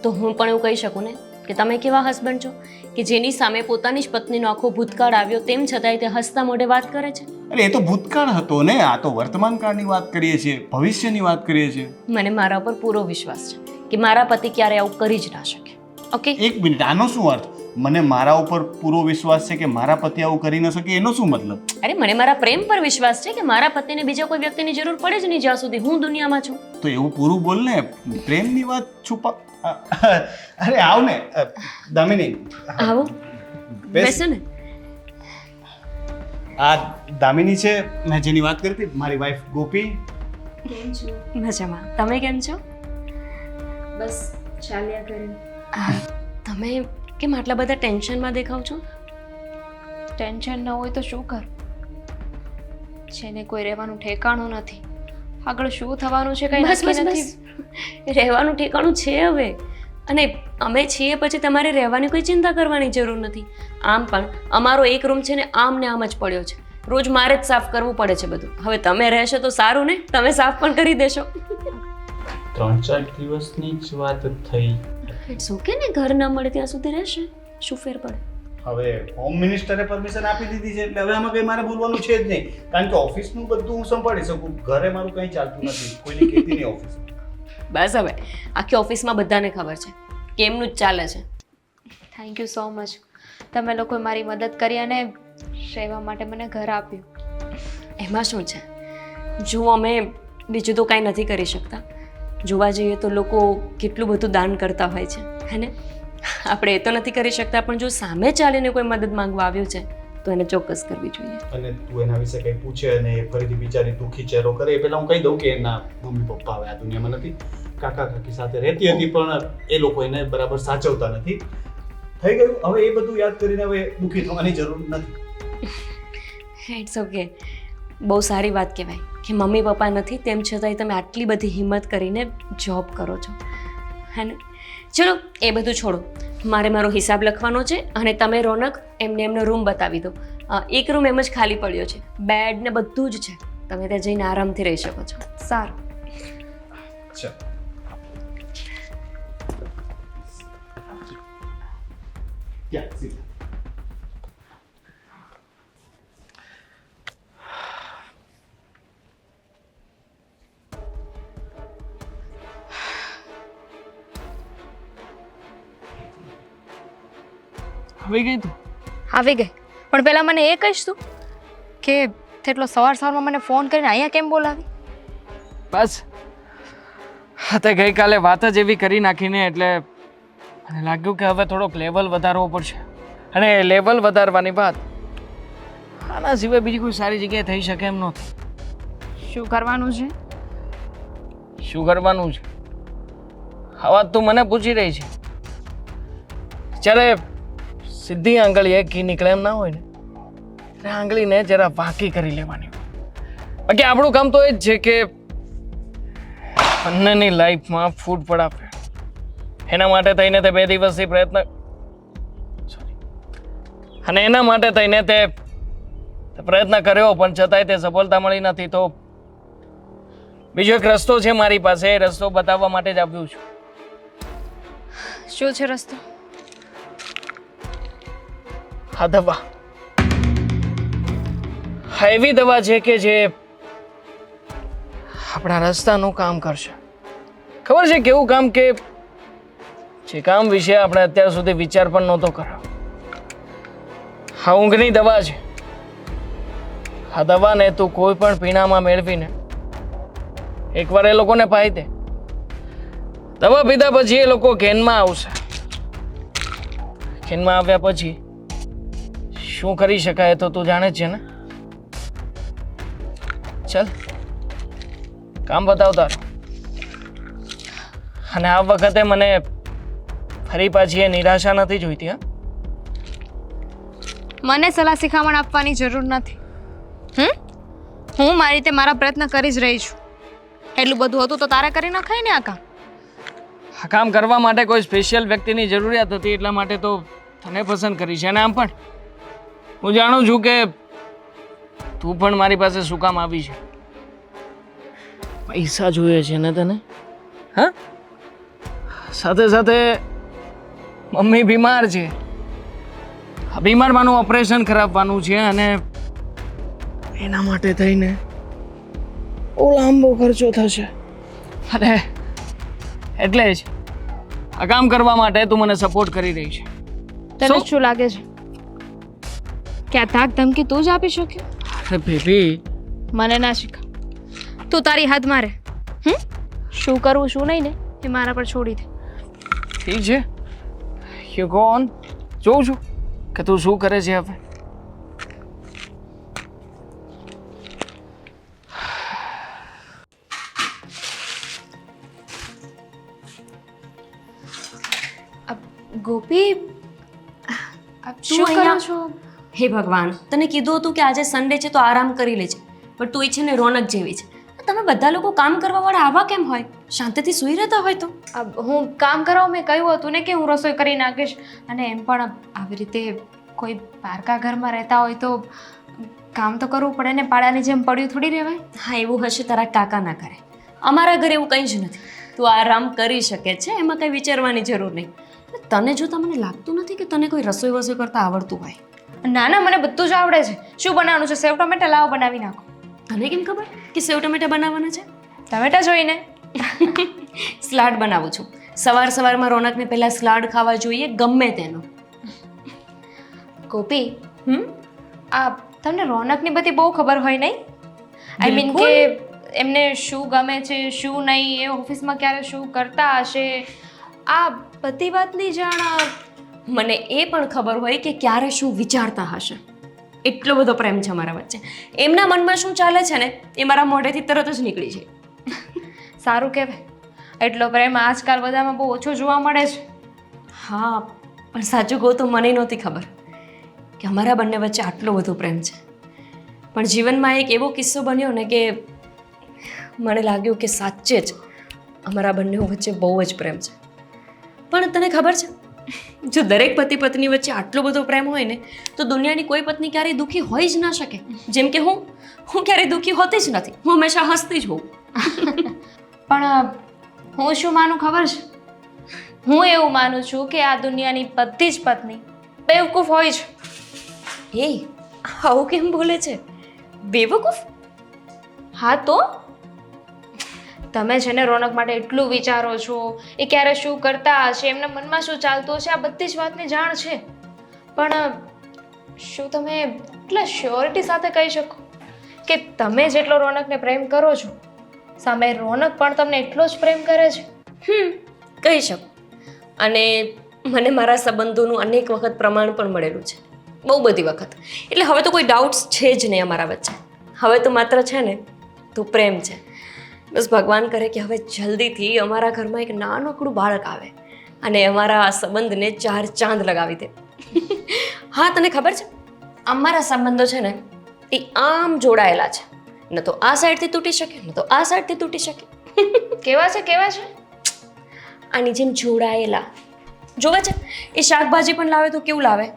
તો હું પણ એવું કહી શકું ને કે તમે કેવા હસબન્ડ છો કે જેની સામે પોતાની જ પત્નીનો આખો ભૂતકાળ આવ્યો તેમ છતાંય તે હસતા મોઢે વાત કરે છે. અરે એ તો ભૂતકાળ હતો ને, આ તો વર્તમાન કાળની વાત કરીએ છીએ, ભવિષ્યની વાત કરીએ છીએ. મને મારા પર પૂરો વિશ્વાસ છે કે મારા પતિ ક્યારે આવું કરી જ ના શકે. ઓકે, એક મિનિટ, આનો શું અર્થ? મને મારા ઉપર પૂરો વિશ્વાસ છે કે મારા પતિ આવું કરી ન શકે, એનો શું મતલબ? અરે મને મારા પ્રેમ પર વિશ્વાસ છે કે મારા પતિને બીજા કોઈ વ્યક્તિની જરૂર પડે જ નહીં જ્યાં સુધી હું દુનિયામાં છું. તો એવું પૂરું બોલ ને, પ્રેમની વાત છુપા. અરે આવ ને દામિની, આવો બેસો ને. આ દામિની છે મેં જેની વાત કરી હતી, મારી વાઈફ ગોપી. કેમ છો? મજામાં. તમે કેમ છો? બસ ચાલ્યા કરે. તમે કેમ આટલા બધા ટેન્શનમાં દેખાવ છો? ટેન્શન ન હોય તો શું કર? જેને કોઈ રહેવાનું ઠેકાણું નથી, આગળ શું થવાનું છે કઈ બસ નક્કી બસ નથી. બસ, રહેવાનું ઠેકાણું છે હવે. અને અમે છીએ પછી તમારે રહેવાની કોઈ ચિંતા કરવાની જરૂર નથી. આમ પણ અમારો એક રૂમ છે ને આમ ને આમ જ પડ્યો છે, રોજ મારે જ સાફ કરવું પડે છે બધું. હવે તમે રહેશો તો સારું ને, તમે સાફ પણ કરી દેશો. 3-4 દિવસની જ વાત થઈ. ઇટ્સ ઓકે ને, ઘર ના મળે ત્યાં સુધી રહેશે, શું ફેર પડે? હવે હોમ મિનિસ્ટરે પરમિશન આપી દીધી છે એટલે હવે આમાં કંઈ મારે બોલવાનું છે જ નહીં, કારણ કે ઓફિસનું બધું હું સંભાળી શકું. ઘરે મારું કંઈ ચાલતું નથી, કોઈની કહેતી નહીં ઓફિસ. બસ હવે આખી ઓફિસમાં બધાને ખબર છે કે એમનું જ ચાલે છે. Thank you so much. તમે લોકોએ મારી મદદ કરી અને રહેવા માટે મને ઘર આપ્યું. એમાં શું છે, જો અમે બીજું તો કાંઈ નથી કરી શકતા. જોવા જઈએ તો લોકો કેટલું બધું દાન કરતા હોય છે, હે ને? આપણે એ તો નથી કરી શકતા, પણ જો સામે ચાલીને કોઈ મદદ માંગવા આવ્યું છે તો એને ચોક્કસ કરવી જોઈએ. અને તું એના વિશે કંઈ પૂછે અને એ ફરીથી બિચારી દુઃખી ચહેરો કરે એ પહેલાં હું કહી દઉં કે એના મમ્મી પપ્પા હવે આ દુનિયામાં નથી, કાકા કાકી સાથે રહેતી હતી પણ એ લોકો એને બરાબર સાચવતા નથી. થઈ ગયું, હવે એ બધું યાદ કરીને હવે દુઃખી થવાની જરૂર નથી. It's okay. બહુ સારી વાત કહેવાય કે મમ્મી પપ્પા નથી તેમ છતાંય તમે આટલી બધી હિંમત કરીને જોબ કરો છો, હે ને? ચલો એ બધું છોડો, મારે મારો હિસાબ લખવાનો છે અને તમે રોનક એમને એમનો રૂમ બતાવી દો. એક રૂમ એમ જ ખાલી પડ્યો છે, બેડ ને બધું જ છે, તમે ત્યાં જઈને આરામથી રહી શકો છો. સારું. ચાલ ક્યાં સીધા. આવી ગઈ તું? આવી ગઈ. પણ પહેલાં મને એ કહીશ તું કે તેટલો સવારમાં મને ફોન કરીને અહીંયા કેમ બોલાવી? બસ હા, તે ગઈકાલે વાત જ એવી કરી નાખીને એટલે મને લાગ્યું કે હવે થોડોક લેવલ વધારવો પડશે. અને લેવલ વધારવાની વાત આના સિવાય બીજી કોઈ સારી જગ્યાએ થઈ શકે એમ નહોતી. શું કરવાનું છે? શું કરવાનું છે આ વાત તું મને પૂછી રહી છે? જ્યારે સીધી આંગળી એક ઘી નીકળે એમ ના હોય ને, એટલે આંગળીને જરા વાંકી કરી લેવાની હોય. બાકી આપણું કામ તો એ જ છે કે બંનેની લાઈફમાં ફૂડ પડાવે. એના માટે થઈને તે 2 દિવસથી પ્રયત્ન અને એના માટે થઈને તે પ્રયત્ન કર્યો પણ છતાંય તે સફળતા મળી નથી. તો બીજો એક રસ્તો છે મારી પાસે, એ રસ્તો બતાવવા માટે જ આવ્યું છું. શું છે રસ્તો? આ દવા, આ એવી દવા છે કે જે આપણા રસ્તાનું કામ કરશે. ખબર છે કેવું કામ? કે જે કામ વિશે આપણે અત્યાર સુધી વિચાર પણ નહોતો કર્યો. આ ઊંઘની દવા છે. આ દવાને તું કોઈ પણ પીણામાં મેળવીને એકવાર એ લોકોને પાઈ દે. દવા પીધા પછી એ લોકો ઘેનમાં આવશે. ઘેનમાં આવ્યા પછી શું કરી શકાય તો તું જાણે જ છે ને. ચાલ કામ બતાવ તારું. અને આ વખતે મને ફરી પાછી એ નિરાશા નથી જોઈતી. હા, મને સલાહ શિખામણ આપવાની જરૂર નથી. હું મારી રીતે મારા પ્રયત્ન કરી જ રહી છું. એટલું બધું હતું તો તારે કરી નખાય ને આ કામ. આ કામ કરવા માટે કોઈ સ્પેશિયલ વ્યક્તિની જરૂરિયાત હતી, એટલા માટે તો તને પસંદ કરી છે. અને આમ પણ હું જાણું છું કે તું પણ મારી પાસે શું કામ આવી છે. પૈસા જોઈએ છે ને તને? હા, સાથે સાથે મમ્મી બીમાર છે. આ બીમારમાંનું ઓપરેશન કરાવવાનું છે અને એના માટે થઈને બહુ લાંબો ખર્ચો થશે. અરે એટલે જ આ કામ કરવા માટે તું મને સપોર્ટ કરી રહી છે. તને શું લાગે છે કે આ ધાક ધમકી તું જ આપી શક્યો? અરે બેબી, મને ના શીખા. તું તારી હદ મારે. શું કરવું શું નહીં ને એ મારા પર છોડી દે. ઠીક છે, યુ ગો ઓન. જોઉં છું કે તું શું કરે છે હવે. ગોપી, શું કરો છો? હે ભગવાન, તને કીધું હતું કે આજે સન્ડે છે તો આરામ કરી લેજે, પણ તું છે ને રોનક જેવી છે. તમે બધા લોકો કામ કરવા વાળા આવા કેમ હોય? શાંતિથી સૂઈ રહેતા હોય તો. હું કામ કરવા મેં કહ્યું હતું ને કે હું રસોઈ કરી નાખીશ. અને એમ પણ આવી રીતે કોઈ પારકા ઘરમાં રહેતા હોય તો કામ તો કરવું પડે ને. પાડાની જેમ પડ્યું થોડી રહેવાય. હા, એવું હશે તારા કાકા ના કરે. અમારા ઘરે એવું કંઈ જ નથી. તું આરામ કરી શકે છે, એમાં કંઈ વિચારવાની જરૂર નહીં. તને જોતા મને લાગતું નથી કે તને કોઈ રસોઈ વસોઈ કરતા આવડતું હોય. ના ના, મને બધું જ આવડે છે. શું બનાવવાનું છે? સેવ ટમેટા લાવો, બનાવી નાખો. તને કેમ ખબર કે સેવ ટમેટા બનાવવાના છે? ટમેટા જોઈને સલાડ બનાવું છું. સવારમાં રોનકને પહેલાં સલાડ ખાવા જોઈએ, ગમે તેનો. ગોપી, આ તમને રોનકની બધી બહુ ખબર હોય નહીં? આઈ મીન કે એમને શું ગમે છે શું નહીં, એ ઓફિસમાં ક્યારે શું કરતા હશે, આ બધી વાતની જાણ મને એ પણ ખબર હોય કે ક્યારે શું વિચારતા હશે. એટલો બધો પ્રેમ છે અમારા વચ્ચે. એમના મનમાં શું ચાલે છે ને એ મારા મોઢેથી તરત જ નીકળી જાય. સારું કહેવાય. એટલો પ્રેમ આજકાલ બધામાં બહુ ઓછો જોવા મળે છે. હા, પણ સાચું કહું તો મને નહોતી ખબર કે અમારા બંને વચ્ચે આટલો બધો પ્રેમ છે. પણ જીવનમાં એક એવો કિસ્સો બન્યો ને કે મને લાગ્યું કે સાચે જ અમારા બંને વચ્ચે બહુ જ પ્રેમ છે. પણ તને ખબર છે, જો દરેક પતિ પત્ની વચ્ચે આટલો બધો પ્રેમ હોય ને તો દુનિયાની કોઈ પત્ની ક્યારેય દુઃખી હોઈ જ ના શકે. જેમ કે હું ક્યારેય દુઃખી હોતી જ નથી. હું હંમેશા હસતી જ હોઉં. પણ હું શું માનું ખબર છે? હું એવું માનું છું કે આ દુનિયાની બધી જ પત્ની બેવકૂફ હોય છે. એ આવું કેમ બોલે છે? બેવકૂફ? હા તો તમે છે ને રોનક માટે એટલું વિચારો છો, એ ક્યારે શું કરતા હશે, એમના મનમાં શું ચાલતું હશે, આ બધી જ વાતની જાણ છે. પણ શું તમે એટલા શ્યોરિટી સાથે કહી શકો કે તમે જેટલો રોનકને પ્રેમ કરો છો સામે રોનક પણ તમને એટલો જ પ્રેમ કરે છે? કહી શકું. અને મને મારા સંબંધોનું અનેક વખત પ્રમાણ પણ મળેલું છે, બહુ બધી વખત. એટલે હવે તો કોઈ ડાઉટ્સ છે જ નહીં અમારા વચ્ચે. હવે તો માત્ર છે ને તો પ્રેમ છે. બસ ભગવાન કરે કે હવે જલ્દીથી અમારા ઘરમાં એક નાનકડું બાળક આવે અને અમારા આ સંબંધને 4 ચાંદ લગાવી દે. હા, તને ખબર છે, અમારા સંબંધો છે ને એ આમ જોડાયેલા છે. ન તો આ સાઈડથી તૂટી શકે, ન તો આ સાઈડથી તૂટી શકે. કેવા છે? આની જેમ જોડાયેલા. જોવે છે, એ શાકભાજી પણ લાવે તો કેવું લાવે?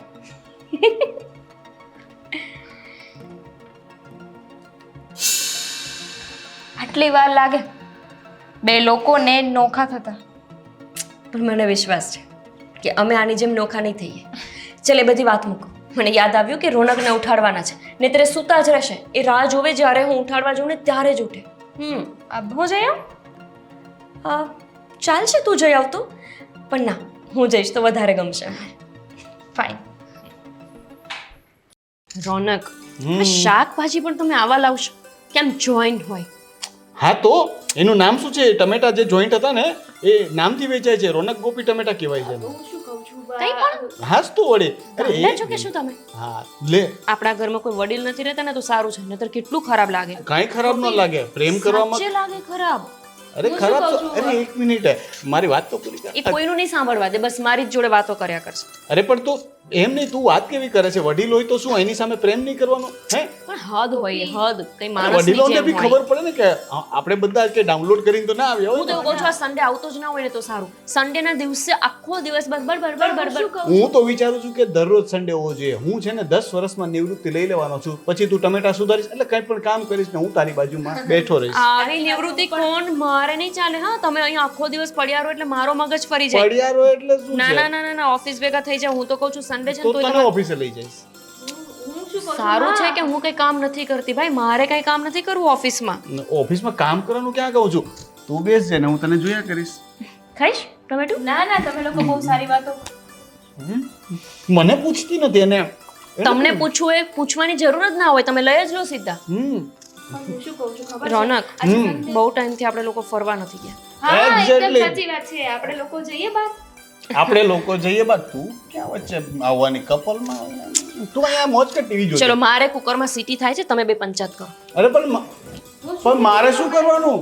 આટલી વાર લાગે બે લોકોને નોખા થતા? પણ મને વિશ્વાસ છે કે અમે આની જેમ નોખા નહીં થઈએ. ચાલ એ બધી વાત મૂકો. મને યાદ આવ્યું કે રોનકને ઉઠાડવાના છે. નહીંતર એ સૂતા જ રહેશે. એ રાહ જોવે જ્યારે હું ઉઠાડવા જાઉં ને ત્યારે જ ઉઠે. હું જઈ આવું? ચાલશે તું જઈ આવતો, પણ ના, હું જઈશ તો વધારે ગમશે. ફાઇન. રોનક, આ શાકભાજી પણ તમે આવા લાવશો? કેમ જોઈન્ટ હોય? હા તો એનું નામ શું છે? ટમેટા જે જોઈન્ટ હતા ને એ નામથી વેચાય છે. રોનક ગોપી ટમેટા કહેવાય છે એનું. કઈ પણ હા જ તો વળે. ગાંડા છો કે શું તમે? હા લે, આપણા ઘરમાં કોઈ વડીલ નથી રહેતા ને તો સારું છે, નહીતર કેટલું ખરાબ લાગે. કાંઈ ખરાબ ન લાગે. પ્રેમ કરવામાં સાચે લાગે ખરાબ. અરે ખરાબ તો અરે એક મિનિટ મારી વાત તો પૂરી કર. એ કોઈનું નહીં સાંભળવા દે, બસ મારી જ જોડે વાતો કર્યા કરશે. અરે પણ તું એમ નહીં, તું વાત કેવી કરે છે? વડીલ હોય તો શું એની સામે પ્રેમ નહીં કરવાનો? હે, પણ હદ હોય, હદ. કઈ માણસની વડીલોને જેમ બી હોય. ખબર પડે ને કે આપણે બધા કે ડાઉનલોડ કરીને તો ના આવ્યા હું તો હોય. એવું કહું છું, આ સન્ડે આવતો જ ના હોય ને તો સારું. સન્ડે ના દિવસે આખો દિવસ બરબર. હું તો વિચારું છું કે દરરોજ સન્ડે હોવો જોઈએ. હું છે ને 10 વર્ષમાં નિવૃત્તિ લઈ લેવાનો છું. પછી તું ટમેટા સુધારીશ એટલે કંઈ પણ કામ કરીશ ને હું તારી બાજુમાં બેઠો રહીશ. આવી નિવૃત્તિ કોણ? મારે નહીં ચાલે. હા, તમે અહીંયા આખો દિવસ પડ્યા રહો એટલે મારો મગજ ફરી જાય. પડિયારો એટલે શું ના છે? ના ના ના ના, ઓફિસ ભેગા થઈ જાય. હું તો કહું છું સન્ડે છે તો ને તોય તને તમે- ઓફિસે લઈ જઈશ. સારું છે કે હું કઈ કામ નથી કરતી ભાઈ. મારે કઈ કામ નથી કરવું ઓફિસમાં. ઓફિસમાં કામ કરવાનું ક્યાં કહું છું? તું બેસજે ને હું તને જોયા કરીશ. ખાઈશ ટમેટું? ના ના, તમે લોકો બહુ સારી વાતો. મને પૂછતી નથી એને. તમને પૂછવું એ પૂછવાની જરૂર જ ના હોય, તમે લઈ જ લો સીધા. રોનક, બહુ ટાઈમથી આપણે લોકો ફરવા નથી ગયા. હા, એકદમ Exactly. સાચી વાત છે. આપણે લોકો જઈએ બહાર. આપણે લોકો જઈએ બાદ તું ક્યાં વચ્ચે આવવાની કપલમાં? તું અહીંયા મોજ કર, ટીવી જોજે. ચલો, મારે કુકરમાં સીટી થાય છે, તમે બે પંચાયત કરો. અરે પણ મારે શું કરવાનું?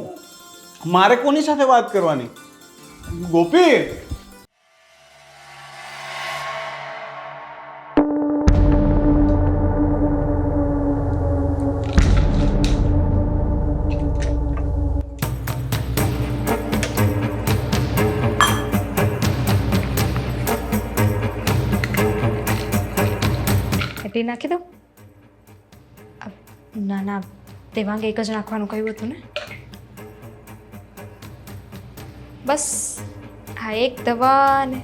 મારે કોની સાથે વાત કરવાની? ગોપી, એટલી નાખી દઉં? ના ના, દેવાંગે એક જ નાખવાનું કહ્યું હતું ને. બસ આ એક દવા ને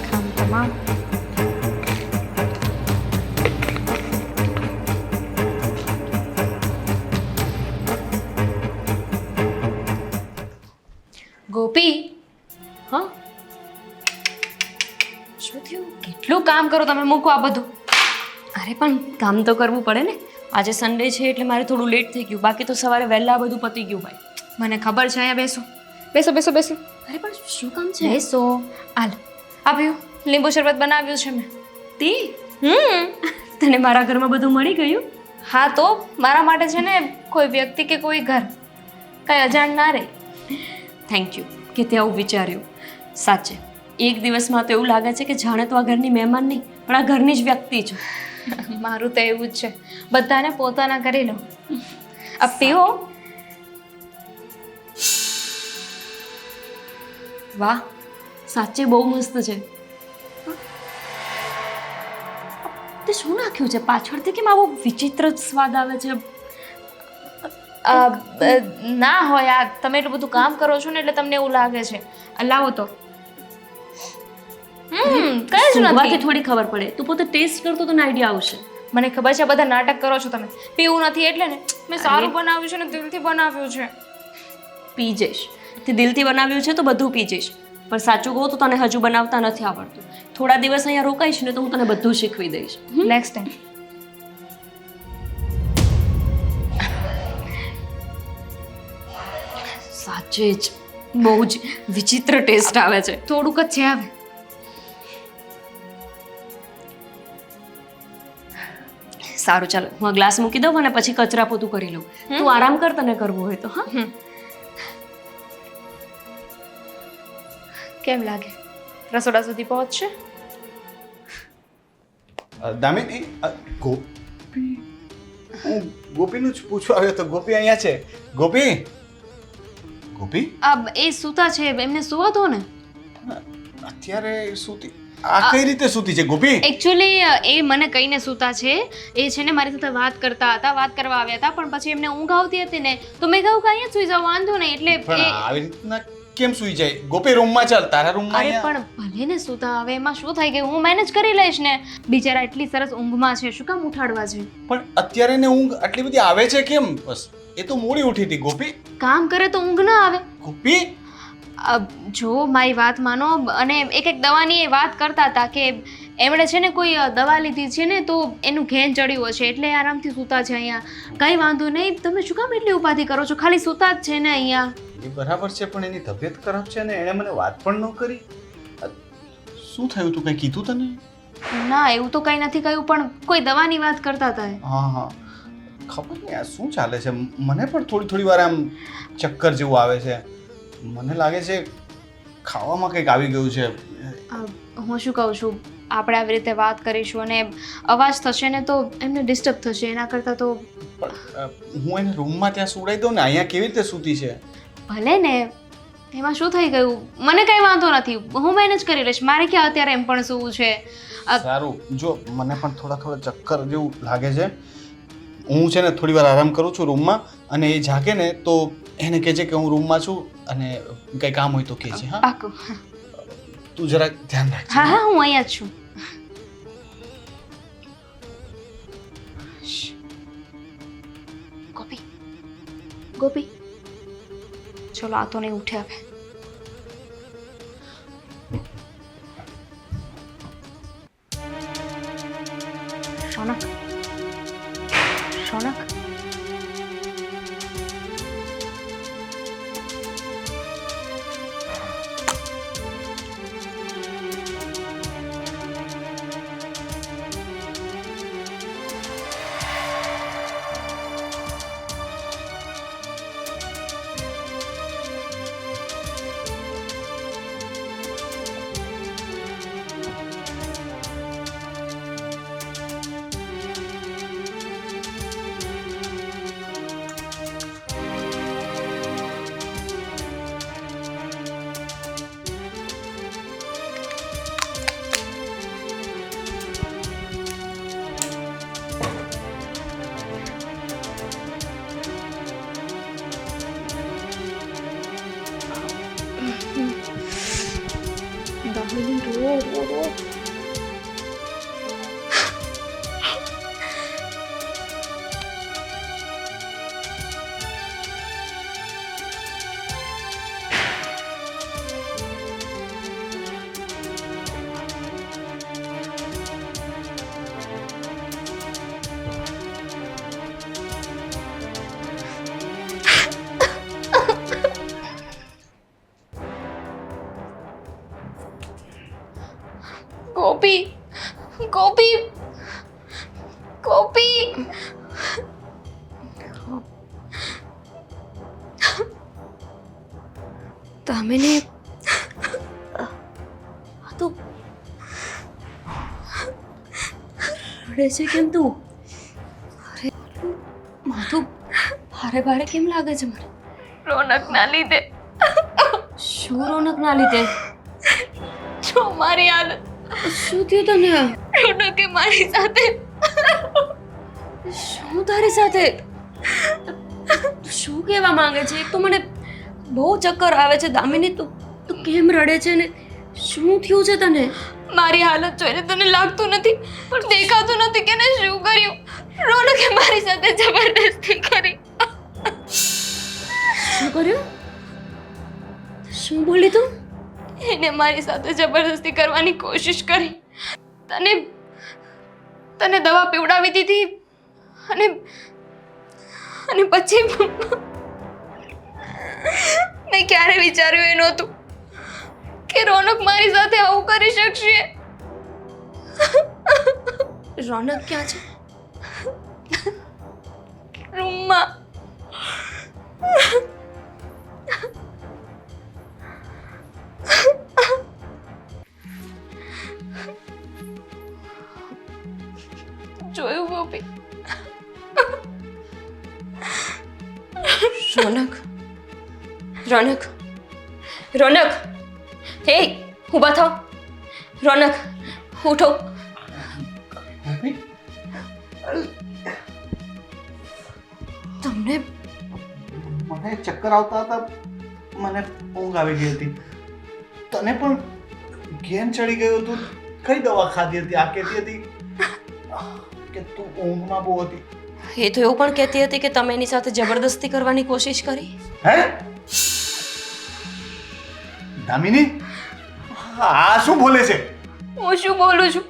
કામ તમામ. ગોપી, હા, શું થયું? કેટલું કામ કરો તમે, મૂકો આ બધું. અરે પણ કામ તો કરવું પડે ને. આજે સન્ડે છે એટલે મારે થોડું લેટ થઈ ગયું, બાકી તો સવારે વહેલા આ બધું પતી ગયું ભાઈ. મને ખબર છે. અહીંયા બેસો બેસો બેસો બેસો અરે પણ શું કામ છે? બેસો. હાલ આપ્યું, લીંબુ શરબત બનાવ્યું છે મેં. તે તને મારા ઘરમાં બધું મળી ગયું? હા તો મારા માટે છે ને કોઈ વ્યક્તિ કે કોઈ ઘર કઈ અજાણ ના રહે. થેન્ક યુ કે તે આવું વિચાર્યું. સાચે એક દિવસમાં તો એવું લાગે છે કે જાણે તો આ ઘરની મહેમાન નહીં પણ આ ઘરની જ વ્યક્તિ છું. મારું તો એવું જ છે, બધાને પોતાના કરી લો. આ પીવો. વાહ, સાચે બહુ મસ્ત છે. તે શું નાખ્યું છે પાછળથી? કેમ આવો વિચિત્ર સ્વાદ આવે છે? ના હોય, આ તમે એટલું બધું કામ કરો છો ને એટલે તમને એવું લાગે છે. આ લાવો તો. કઈ જ સુંઘવાથી નથી. થોડી ખબર પડે. તું પોતે ટેસ્ટ કરતો તો આઈડિયા આવશે. મને ખબર છે બધા નાટક કરો છો તમે. પીવું નથી એટલે ને. મેં સારું બનાવ્યું છે ને દિલથી બનાવ્યું છે. પી જઈશ. તે દિલથી બનાવ્યું છે તો બધું પી જઈશ. પણ સાચું કહું તો તને હજુ બનાવતા નથી આવડતું. થોડા દિવસ અહીંયા રોકાઈશ ને તો હું તને બધું શીખવી દઈશ. Next time. સાચે જ બહુ જ વિચિત્ર ટેસ્ટ આવે છે. થોડુંક જ છે આવે. સારું, ચાલો હું આ ગ્લાસ મૂકી દઉં અને પછી કચરા પોતું કરી લઉં. તું આરામ કર તને કરવું હોય તો. હા, કેમ લાગે રસોડા સુધી પહોંચશે? દામિની, ગોપી, હું ગોપીનું જ પૂછવા આવ્યો તો. ગોપી અહીંયા છે. ગોપી, ગોપી એ સૂતા છે, એમને સુવા દો ને. અત્યારે સુતી? આ કઈ રીતે સૂતી છે ગોપી? એકચ્યુઅલી એ મને કહીને સૂતા છે. એ છે ને મારી સાથે વાત કરતા હતા, વાત કરવા આવ્યા હતા, પણ પછી એમને ઊંઘ આવતી હતી ને તો મેં કહ્યું કે અહીંયા સુઈ જાવ, વાંધો નહીં. એટલે પણ આવી રીતના કેમ સૂઈ જાય? ગોપી રૂમમાં ચાલ, તારા રૂમમાં અરે અહીંયા. પણ ભલે ને સૂતા, હવે એમાં શું થઈ ગયું, હું મેનેજ કરી લઈશ ને. બિચારા એટલી સરસ ઊંઘમાં છે, શું કામ ઉઠાડવા છે? પણ અત્યારે ને ઊંઘ આટલી બધી આવે છે કેમ? બસ એ તો મોડી ઉઠી હતી ગોપી. કામ કરે તો ઊંઘ ના આવે. ગોપી જો મારી વાત માનો, અને એક દવાની એ વાત કરતા હતા કે એમણે છે ને કોઈ દવા લીધી છે ને તો એનું ઘેન ચડ્યું હશે એટલે આરામથી સૂતા છે અહીંયા. કંઈ વાંધો નહીં, તમે શું કામ એટલી ઉપાધિ કરો છો? ખાલી સૂતા જ છે ને અહીંયા. એ બરાબર છે, પણ એની તબિયત ખરાબ છે ને એણે મને વાત પણ ન કરી. શું થયું? તું કંઈ કીધું તને? ના, એવું તો કંઈ નથી કહ્યું, પણ કોઈ દવાની વાત કરતા હતા. હા હા, ખબર નહીં આ શું ચાલે છે. મને પણ થોડી વાર આમ ચક્કર જેવું આવે છે. મને લાગે છે ખાવામાં કંઈક આવી ગયું છે. હું શું કહું છું, આપણે આવી રીતે વાત કરીશું અને અવાજ થશે ને તો એમને ડિસ્ટર્બ થશે. એના કરતાં તો હું એને રૂમમાં ત્યાં સુવડાવી દઉં ને, અહીંયા કેવી રીતે સૂતી છે? ભલે ને, એમાં શું થઈ ગયું? મને કંઈ વાંધો નથી, હું મેનેજ કરી લઈશ. મારે ક્યાં અત્યારે એમ પણ સૂવું છે. સારું, જો મને પણ થોડા ચક્કર જેવું લાગે છે. હું છે ને થોડી વાર આરામ કરું છું રૂમમાં, અને એ જાગે ને તો એને કહેજે કે હું રૂમમાં છું અને કંઈ કામ હોય તો કહેજે. હા, પાક્કું. તું જરાક ધ્યાન રાખજે. હા હા, હું અહીંયા જ છું. ગોપી, ગોપી, ચલો આ તો નહીં ઉઠે હવે. રોનક, રોનક, દામિની, રો રો રો. ગોપી, ગોપી, ગોપી. દામિની, આ તો રડે છે કેમ તું? અરે માથું ભારે ભારે કેમ લાગે છે મને? રોનકના લીધે. શું રોનકના લીધે? જો મારી હાલત. શું થયું તને? રોનકે મારી સાથે. શું તારી સાથે? શું કહેવા માંગે છે? એક તો મને બહુ ચક્કર આવે છે. દામિની, તું કેમ રડે છે ને? શું થયું છે તને? મારી હાલત જોઈને તને લાગતું નથી, પણ દેખાતું નથી કે ને શું કર્યું? રોનકે મારી સાથે જબરદસ્તી કરી. શું કર્યું? શું બોલી તું? એને મારી સાથે જબરદસ્તી કરવાની કોશિશ કરી. તને દવા પીવડાવી દીધી અને પછી મેં ક્યારે વિચાર્યું એ નહોતું કે રોનક મારી સાથે આવું કરી શકશે. રોનક ક્યાં છે? રૂમમાં. જોયું ગોપી? રોનક, રોનક, રોનક, હે ઊભા થાઓ. રોનક ઉઠો. ગોપી તમને મને ચક્કર આવતા હતા, મને ઊંઘ આવી ગઈ હતી. તને પણ ઘેન ચડી ગયું હતું. કઈ દવા ખાધી હતી? આ કહેતી હતી કે તું ઊંઘમાં બહુ હતી. એ તો એવું પણ કહેતી હતી કે તમે એની સાથે જબરદસ્તી કરવાની કોશિશ કરી. હે દામિની, આ શું બોલે છે? હું શું બોલું છું?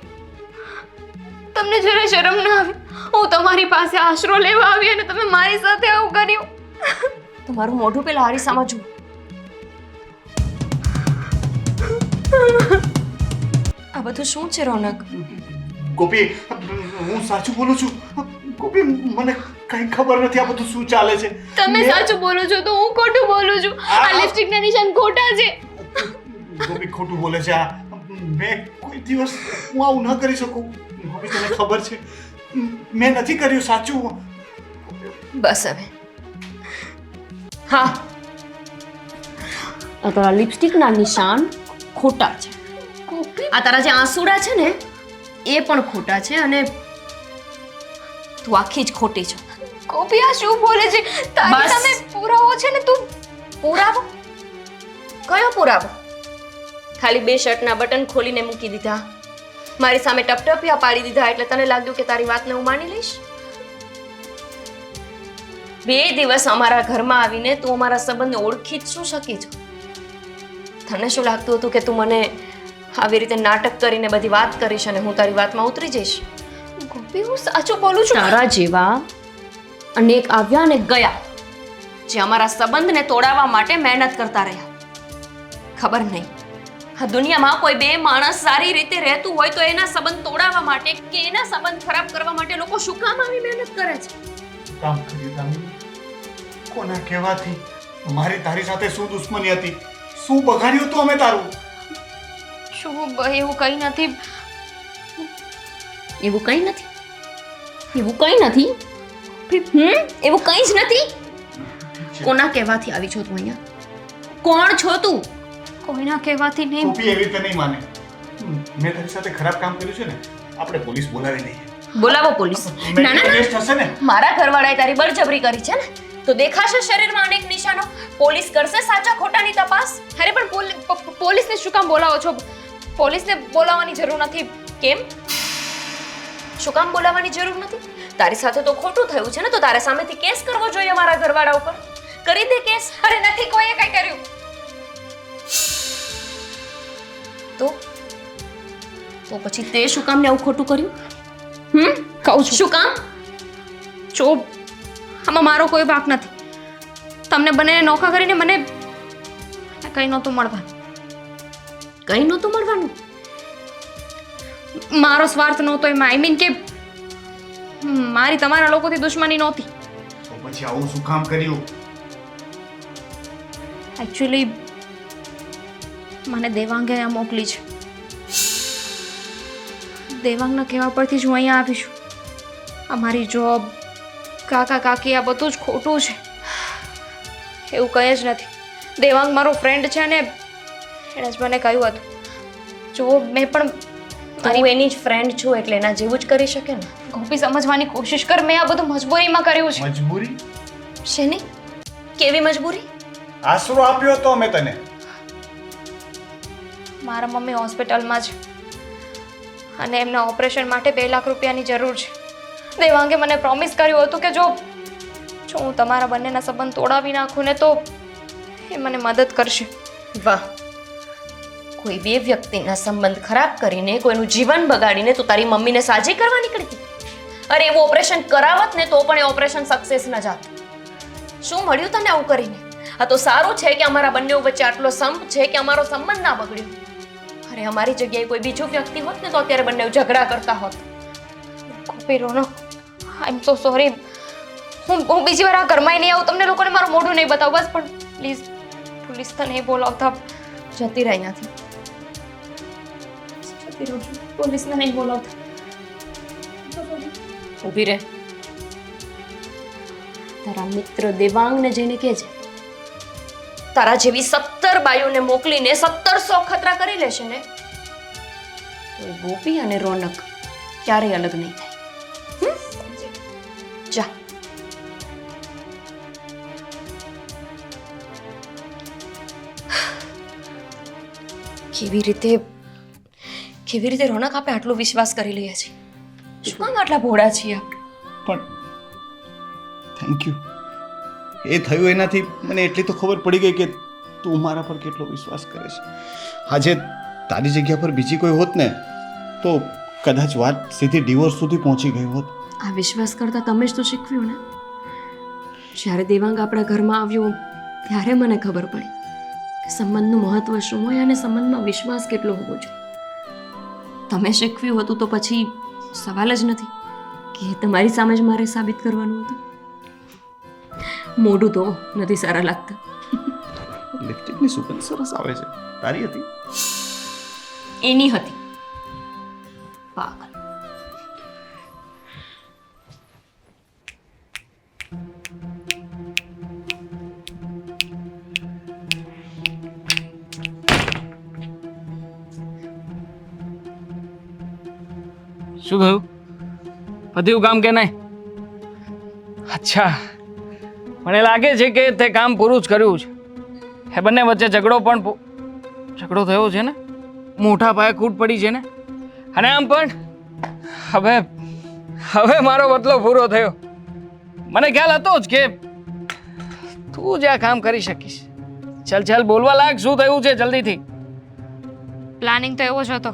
તમને જરા શરમ ના આવે? હું તમારી પાસે આશરો લેવા આવી અને તમે મારી સાથે આવું કર્યું. તમારું મોઢું પેલા આરીસામાં જુઓ. આ બધું શું છે રોનક? ગોપી, હું સાચું બોલું છું. ગોપી, મને કઈ ખબર નથી આ બધું શું ચાલે છે. તમે સાચું બોલો છો તો હું ખોટું બોલું છું. આ લિપસ્ટિકના નિશાન ખોટા છે. ગોપી ખોટું બોલે છે. આ મેં કોઈ દિવસ હું આવું ન કરી શકું. ગોપી, તને ખબર છે મેં નથી કર્યું. સાચું. બસ હવે. હા, આ તારા લિપસ્ટિકના નિશાન ખોટા છે. આ તારા જે આંસુડા છે ને એ પણ ખોટા છે અને તું આખી જ ખોટી છો. ગોપી આ શું બોલે છે? તારી બસ. સામે પુરાવો છે ને તું. પુરાવો? કયો પુરાવો? ખાલી 2 શર્ટના બટન ખોલીને મૂકી દીધા, મારી સામે ટપટપિયા પાડી દીધા એટલે તને લાગ્યું કે તારી વાતને હું માની લઈશ? 2 દિવસ અમારા ઘરમાં આવીને તું અમારા સંબંધને ઓળખી જ શું શકી છો? તને શું લાગતું હતું કે તું મને આવી રીતે નાટક કરીને બધી વાત કરીશ અને હું તારી વાતમાં ઉતરી જઈશ? ગોપી હું સાચું બોલું છું. તારા જેવા અનેક આવ્યા અને ગયા જે અમારા સંબંધને તોડાવવા માટે મહેનત કરતા રહ્યા. ખબર નહીં આ દુનિયામાં કોઈ 2 માણસ સારી રીતે રહેતું હોય તો એના સંબંધ તોડાવવા માટે કે એના સંબંધ ખરાબ કરવા માટે લોકો શું કામ આવી મહેનત કરે છે? કામ કર્યું દામિની. કોના કહેવાથી? મારી તારી સાથે શું દુશ્મની હતી? શું બગાડ્યું હતું અમે તારું? શું એવું કંઈ નથી. એવું કંઈ નથી. એવું કંઈ નથી. એવું કંઈ જ નથી. કોના કહેવાથી આવી છો તું અહીંયા? કોણ છો તું? કોઈના કહેવાથી નહીં. ગોપી એવી રીતે નહીં માને. મેં તારી સાથે ખરાબ કામ કર્યું છે ને, આપણે પોલીસ બોલાવી લઈએ. બોલાવો પોલીસ. ના ના ટેસ્ટ હશે ને? મારા ઘરવાળાએ તારી બળજબરી કરી છે ને તો દેખાશે શરીરમાં અનેક નિશાનો. પોલીસ કરશે સાચા ખોટાની તપાસ. અરે પણ પોલીસને શું કામ બોલાવો છો? પોલીસને બોલાવવાની જરૂર નથી. કેમ? શું કામ બોલાવવાની જરૂર નથી? તારી સાથે તો ખોટું થયું છે ને તો તારે સામેથી કેસ કરવો જોઈએ મારા ઘરવાળા ઉપર. કરી દે કેસ. અરે નથી કોઈએ કંઈ કર્યું. તો પછી તે શું કામ ને આવું ખોટું કર્યું? કહું છું શું કામ? જો આમાં મારો કોઈ વાંક નથી. તમને બંનેને નોખા કરીને મને કંઈ નહોતું મળવાનું. કંઈ નહોતું મળવાનું. મારો સ્વાર્થ નહોતો એમાં. આઈ મીન કે મારી તમારા લોકોથી દુશ્મની નહોતી. તો પછી આવું શું કામ કર્યું? એકચ્યુઅલી મને દેવાંગે અહીંયા મોકલી છે. દેવાંગના કહેવા પરથી જ હું અહીંયા આવી છું. અમારી જોબ, કાકા કાકી આ બધું જ ખોટું છે. એવું કંઈ જ નથી. દેવાંગ મારો ફ્રેન્ડ છે અને એણે જ મને કહ્યું હતું. જો મેં પણ તું એની જ ફ્રેન્ડ છું એટલે એના જેવું જ કરી શકે ને. ગોપી સમજવાની કોશિશ કર. મેં આ બધું મજબૂરીમાં કર્યું છે. મજબૂરી? શેની? કેવી મજબૂરી? આશરો આપ્યો હતો અમે તને. મારા મમ્મી હોસ્પિટલમાં છે અને એમના ઓપરેશન માટે 2 લાખ રૂપિયાની જરૂર છે. દેવાંગે મને પ્રોમિસ કર્યું હતું કે જો હું તમારા બંનેના સંબંધ તોડાવી નાખું ને તો એ મને મદદ કરશે. વાહ, કોઈ 2 વ્યક્તિના સંબંધ ખરાબ કરીને કોઈનું જીવન બગાડીને તું તારી મમ્મીને સાજી કરવા નીકળી. અરે એવું ઓપરેશન કરાવત ને તો પણ એ ઓપરેશન સક્સેસ ન જાત. શું મળ્યું તને આવું કરીને? આ તો સારું છે કે અમારા બંને વચ્ચે આટલો સંપ છે કે અમારો સંબંધ ના બગડ્યો. અરે અમારી જગ્યાએ કોઈ બીજું વ્યક્તિ હોત ને તો અત્યારે બંને ઝઘડા કરતા હોત. ગોપી રોનો, આઈ એમ સો સોરી. હું બીજી વાર આ ઘરમાં નહીં આવું. તમને લોકોને મારું મોઢું નહીં બતાવું. બસ પણ પ્લીઝ પોલીસ તો નહીં બોલાવતા. જતી રહી અહીંયાથી. જતી રહું છું. પોલીસને નહીં બોલાવતા. ઊભી રહે. તારા મિત્ર દેવાંગને જઈને કહેજે તારા જેવી 17 બાઈઓને મોકલીને 1700 ખતરા કરી લેશે ને તો એ ગોપી અને રોનક ક્યારેય અલગ નહીં થાય. જા. કેવી રીતે રોનક આપણે આટલો વિશ્વાસ કરી લઈએ છીએ? શું કામ આટલા ભોળા છીએ આપણે? પણ થેન્ક યુ. એ થયું એનાથી મને એટલી તો ખબર પડી ગઈ કે તું મારા પર કેટલો વિશ્વાસ કરે છે. આજે તારી જગ્યા પર બીજી કોઈ હોત ને તો કદાચ વાત સીધી ડિવોર્સ સુધી પહોંચી ગઈ હોત. આ વિશ્વાસ કરતાં તમે જ તો શીખવ્યું ને. જ્યારે દેવાંગ આપણા ઘરમાં આવ્યો ત્યારે મને ખબર પડી કે સંબંધનું મહત્વ શું હોય અને સંબંધમાં વિશ્વાસ કેટલો હોવો જોઈએ. તમે શીખવ્યું હતું તો પછી સવાલ જ નથી કે તમારી સામે જ મારે સાબિત કરવાનું હતું. મોઢું તો નથી સારા લાગતા. લિપસ્ટિકની સુગંધ સરસ આવે છે. તારી હતી? એની હતી. પાગલ. શું થયું? પત્યું કામ કે નહીં? અચ્છા, મને લાગે છે કે તે કામ પૂરું જ કર્યું છે. એ બંને વચ્ચે ઝઘડો થયો છે ને, મોટા પાયે ખૂટ પડી છે ને, અને આમ પણ હવે મારો બદલો પૂરો થયો. મને ખ્યાલ હતો જ કે તું જ આ કામ કરી શકીશ. ચાલ બોલવા લાગ, શું થયું છે જલ્દીથી? પ્લાનિંગ તો એવો જ હતો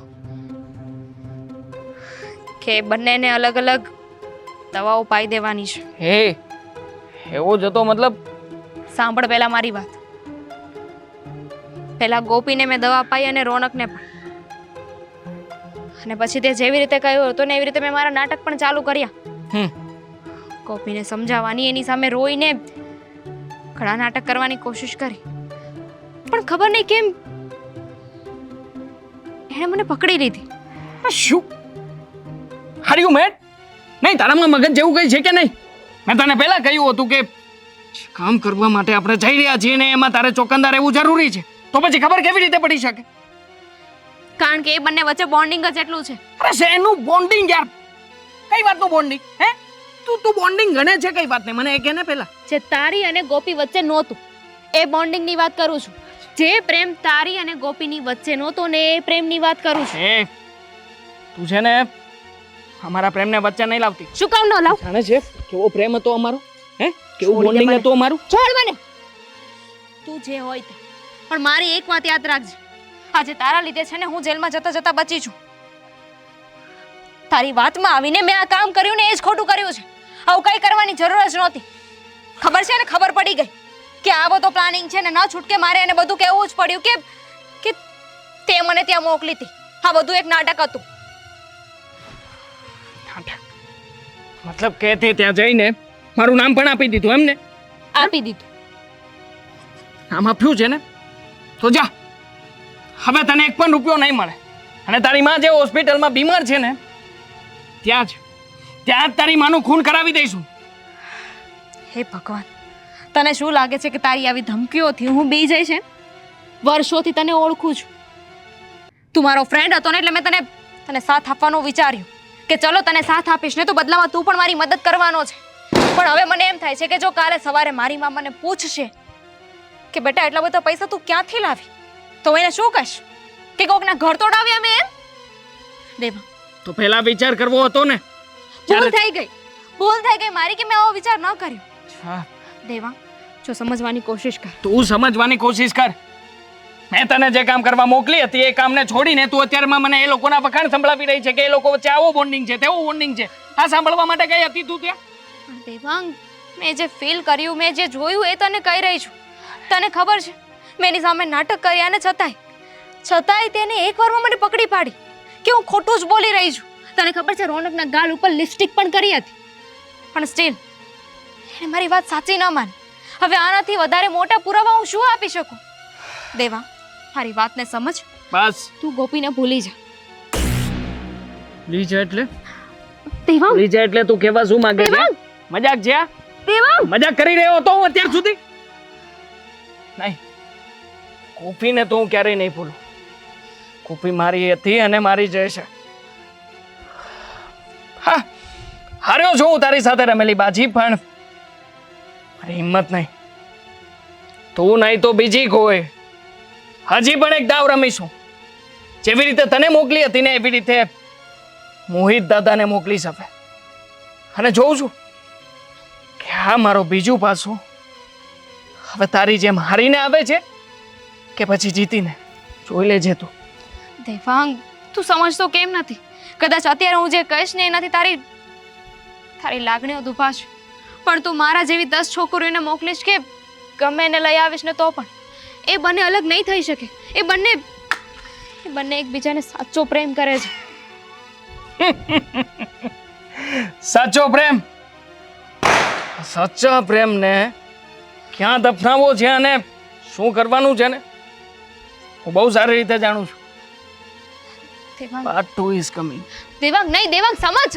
કે બંનેને અલગ અલગ દવાઓ પાઈ દેવાની છે. હે, એવો જ હતો મતલબ? સાંભળ પહેલા મારી વાત. પહેલા ગોપીને મેં દવા પાઈ અને રોનકને પણ. અને પછી તે જેવી રીતે કહ્યું હતું ને એવી રીતે મેં મારા નાટક પણ ચાલુ કર્યા. ગોપીને સમજાવવાની, એની સામે રોઈને ઘણા નાટક કરવાની કોશિશ કરી, પણ ખબર નહીં કેમ એણે મને પકડી લીધી. શું? આર યુ મેડ? નહીં, તારામાં મગજ જેવું કઈ છે કે નહીં? મેં તને પહેલા કહ્યું હતું કે કામ કરવા માટે આપણે જઈ રહ્યા છીએ ને એમાં તારે ચોકંદાર રહેવું જરૂરી છે. તો પછી ખબર કેવી રીતે પડી શકે? કારણ કે એ બંને વચ્ચે બોન્ડિંગ જ એટલું છે. અરે શેનું બોન્ડિંગ યાર? કઈ વાતનું બોન્ડિંગ? હે, તું બોન્ડિંગ ગણે છે કઈ વાતને? મને એ કહે ને પહેલા. જે તારી અને ગોપી વચ્ચે નહોતું એ બોન્ડિંગની વાત કરું છું. જે પ્રેમ તારી અને ગોપીની વચ્ચે નહોતો ને એ પ્રેમની વાત કરું છું. એ તું છે ને અમારા પ્રેમને વચ્ચે નહીં લાવતી. શું કામ ન લાવ? જાણે છે કેવો પ્રેમ હતો અમારો? હે, કેવું બોન્ડિંગ હતું અમારું? છોડ મને. તું જે હોય તે, પણ મારી એક વાત યાદ રાખજે. આજે તારા લીધે છે ને હું જેલમાં જતા બચી છું. તારી વાતમાં આવીને મેં આ કામ કર્યું ને એ જ ખોટું કર્યું છે. આવું કઈ કરવાની જરૂર જ નહોતી. ખબર છે ને, ખબર પડી ગઈ કે આ બધો પ્લાનિંગ છે ને ન છૂટકે મારે એને બધું કહેવું જ પડ્યું કે તે મને ત્યાં મોકલી હતી. આ બધું એક નાટક હતું. મતલબ કે તે ત્યાં જઈને મારું નામ પણ આપી દીધું એમને? આપી દીધું. નામ આપ્યું છે ને તો જા, હવે તને એક પણ રૂપિયો નહીં મળે. અને તારી માં જે હોસ્પિટલમાં બીમાર છે ને ત્યાં જ તારી માનું ખૂન કરાવી દઈશું. હે ભગવાન, તને શું લાગે છે કે તારી આવી ધમકીઓથી હું બી જઈશ? વર્ષોથી તને ઓળખું છું. તું મારો ફ્રેન્ડ હતો ને એટલે મેં તને સાથ આપવાનું વિચાર્યું કે ચલો તને સાથ આપીશ ને તો બદલામાં તું પણ મારી મદદ કરવાનો છે. પણ હવે મને એમ થાય છે કે જો કાલે સવારે મારી માં મને પૂછશે કે બેટા એટલા બધા પૈસા તું ક્યાંથી લાવી, તો એને શું કહીશ? કે કોકના ઘર તોડાવ્યા મેં એમ? દેવા, તો પહેલા વિચાર કરવો હતો ને. ભૂલ થઈ ગઈ મારી કે મેં આવો વિચાર ન કર્યો. દેવા, જો સમજવાની કોશિશ કર. તું સમજવાની કોશિશ કર. મેં તને જે કામ કરવા મોકલી હતી એ કામને છોડીને તું અત્યારમાં મને એ લોકોના વખાણ સંભળાવી રહી છે કે એ લોકો વચ્ચે આવો બોન્ડિંગ છે, તેવો બોન્ડિંગ છે. આ સાંભળવા માટે ગઈ હતી તું ત્યાં? પણ દેવાંગ, મેં જે ફીલ કર્યું, મેં જે જોયું એ તને કહી રહી છું. તને ખબર છે મેં એની સામે નાટક કર્યા ને છતાંય તેને એક વારમાં મને પકડી પાડી કે હું ખોટું જ બોલી રહી છું. તને ખબર છે રોનકના ગાલ ઉપર લિપસ્ટિક પણ કરી હતી, પણ સ્ટીલ એને મારી વાત સાચી ન માની. હવે આનાથી વધારે મોટા પુરાવા હું શું આપી શકું? દેવા, મારી વાતને સમજ. બસ તું ગોપીને ભૂલી જા. ભૂલી જા એટલે? દેવાંગ, ભૂલી જા એટલે તું કેવા શું માંગે છે? મજાક છે? દેવાંગ, મજાક કરી રહ્યો હતો હું અત્યાર સુધી? નહીં, ગોપીને તો હું ક્યારેય નહીં ભૂલું. ગોપી મારી હતી અને મારી જ છે. હાર્યો છું હું તારી સાથે રમેલી બાજી, પણ મારી હિંમત નહીં. તું નહીં તો બીજી કોઈ. હજી પણ એક દાવ રમીશું. જેવી રીતે તને મોકલી હતી ને એવી રીતે મોહિત દાદાને મોકલી શકે. અને જોઉં છું કે આ મારો બીજું પાછું હવે તારી જેમ હારીને આવે છે કે પછી જીતીને. જોઈ લેજે તું. દેવાંગ, તું સમજતો કેમ નથી? કદાચ અત્યારે હું જે કહીશ ને એનાથી તારી લાગણીઓ દુભાશે, પણ તું મારા જેવી 10 છોકરીઓને મોકલીશ કે ગમે એને લઈ આવીશ ને તો પણ એ બંને અલગ નહીં થઈ શકે. એ બંને એકબીજાને સાચો પ્રેમ કરે છે. સાચો પ્રેમ? સાચા પ્રેમને ક્યાં દફનાવવો છે અને શું કરવાનું છે ને હું બહુ સારી રીતે જાણું છું. Devang, part 2 is coming. Devang નહીં, દેવાંગ સમજ.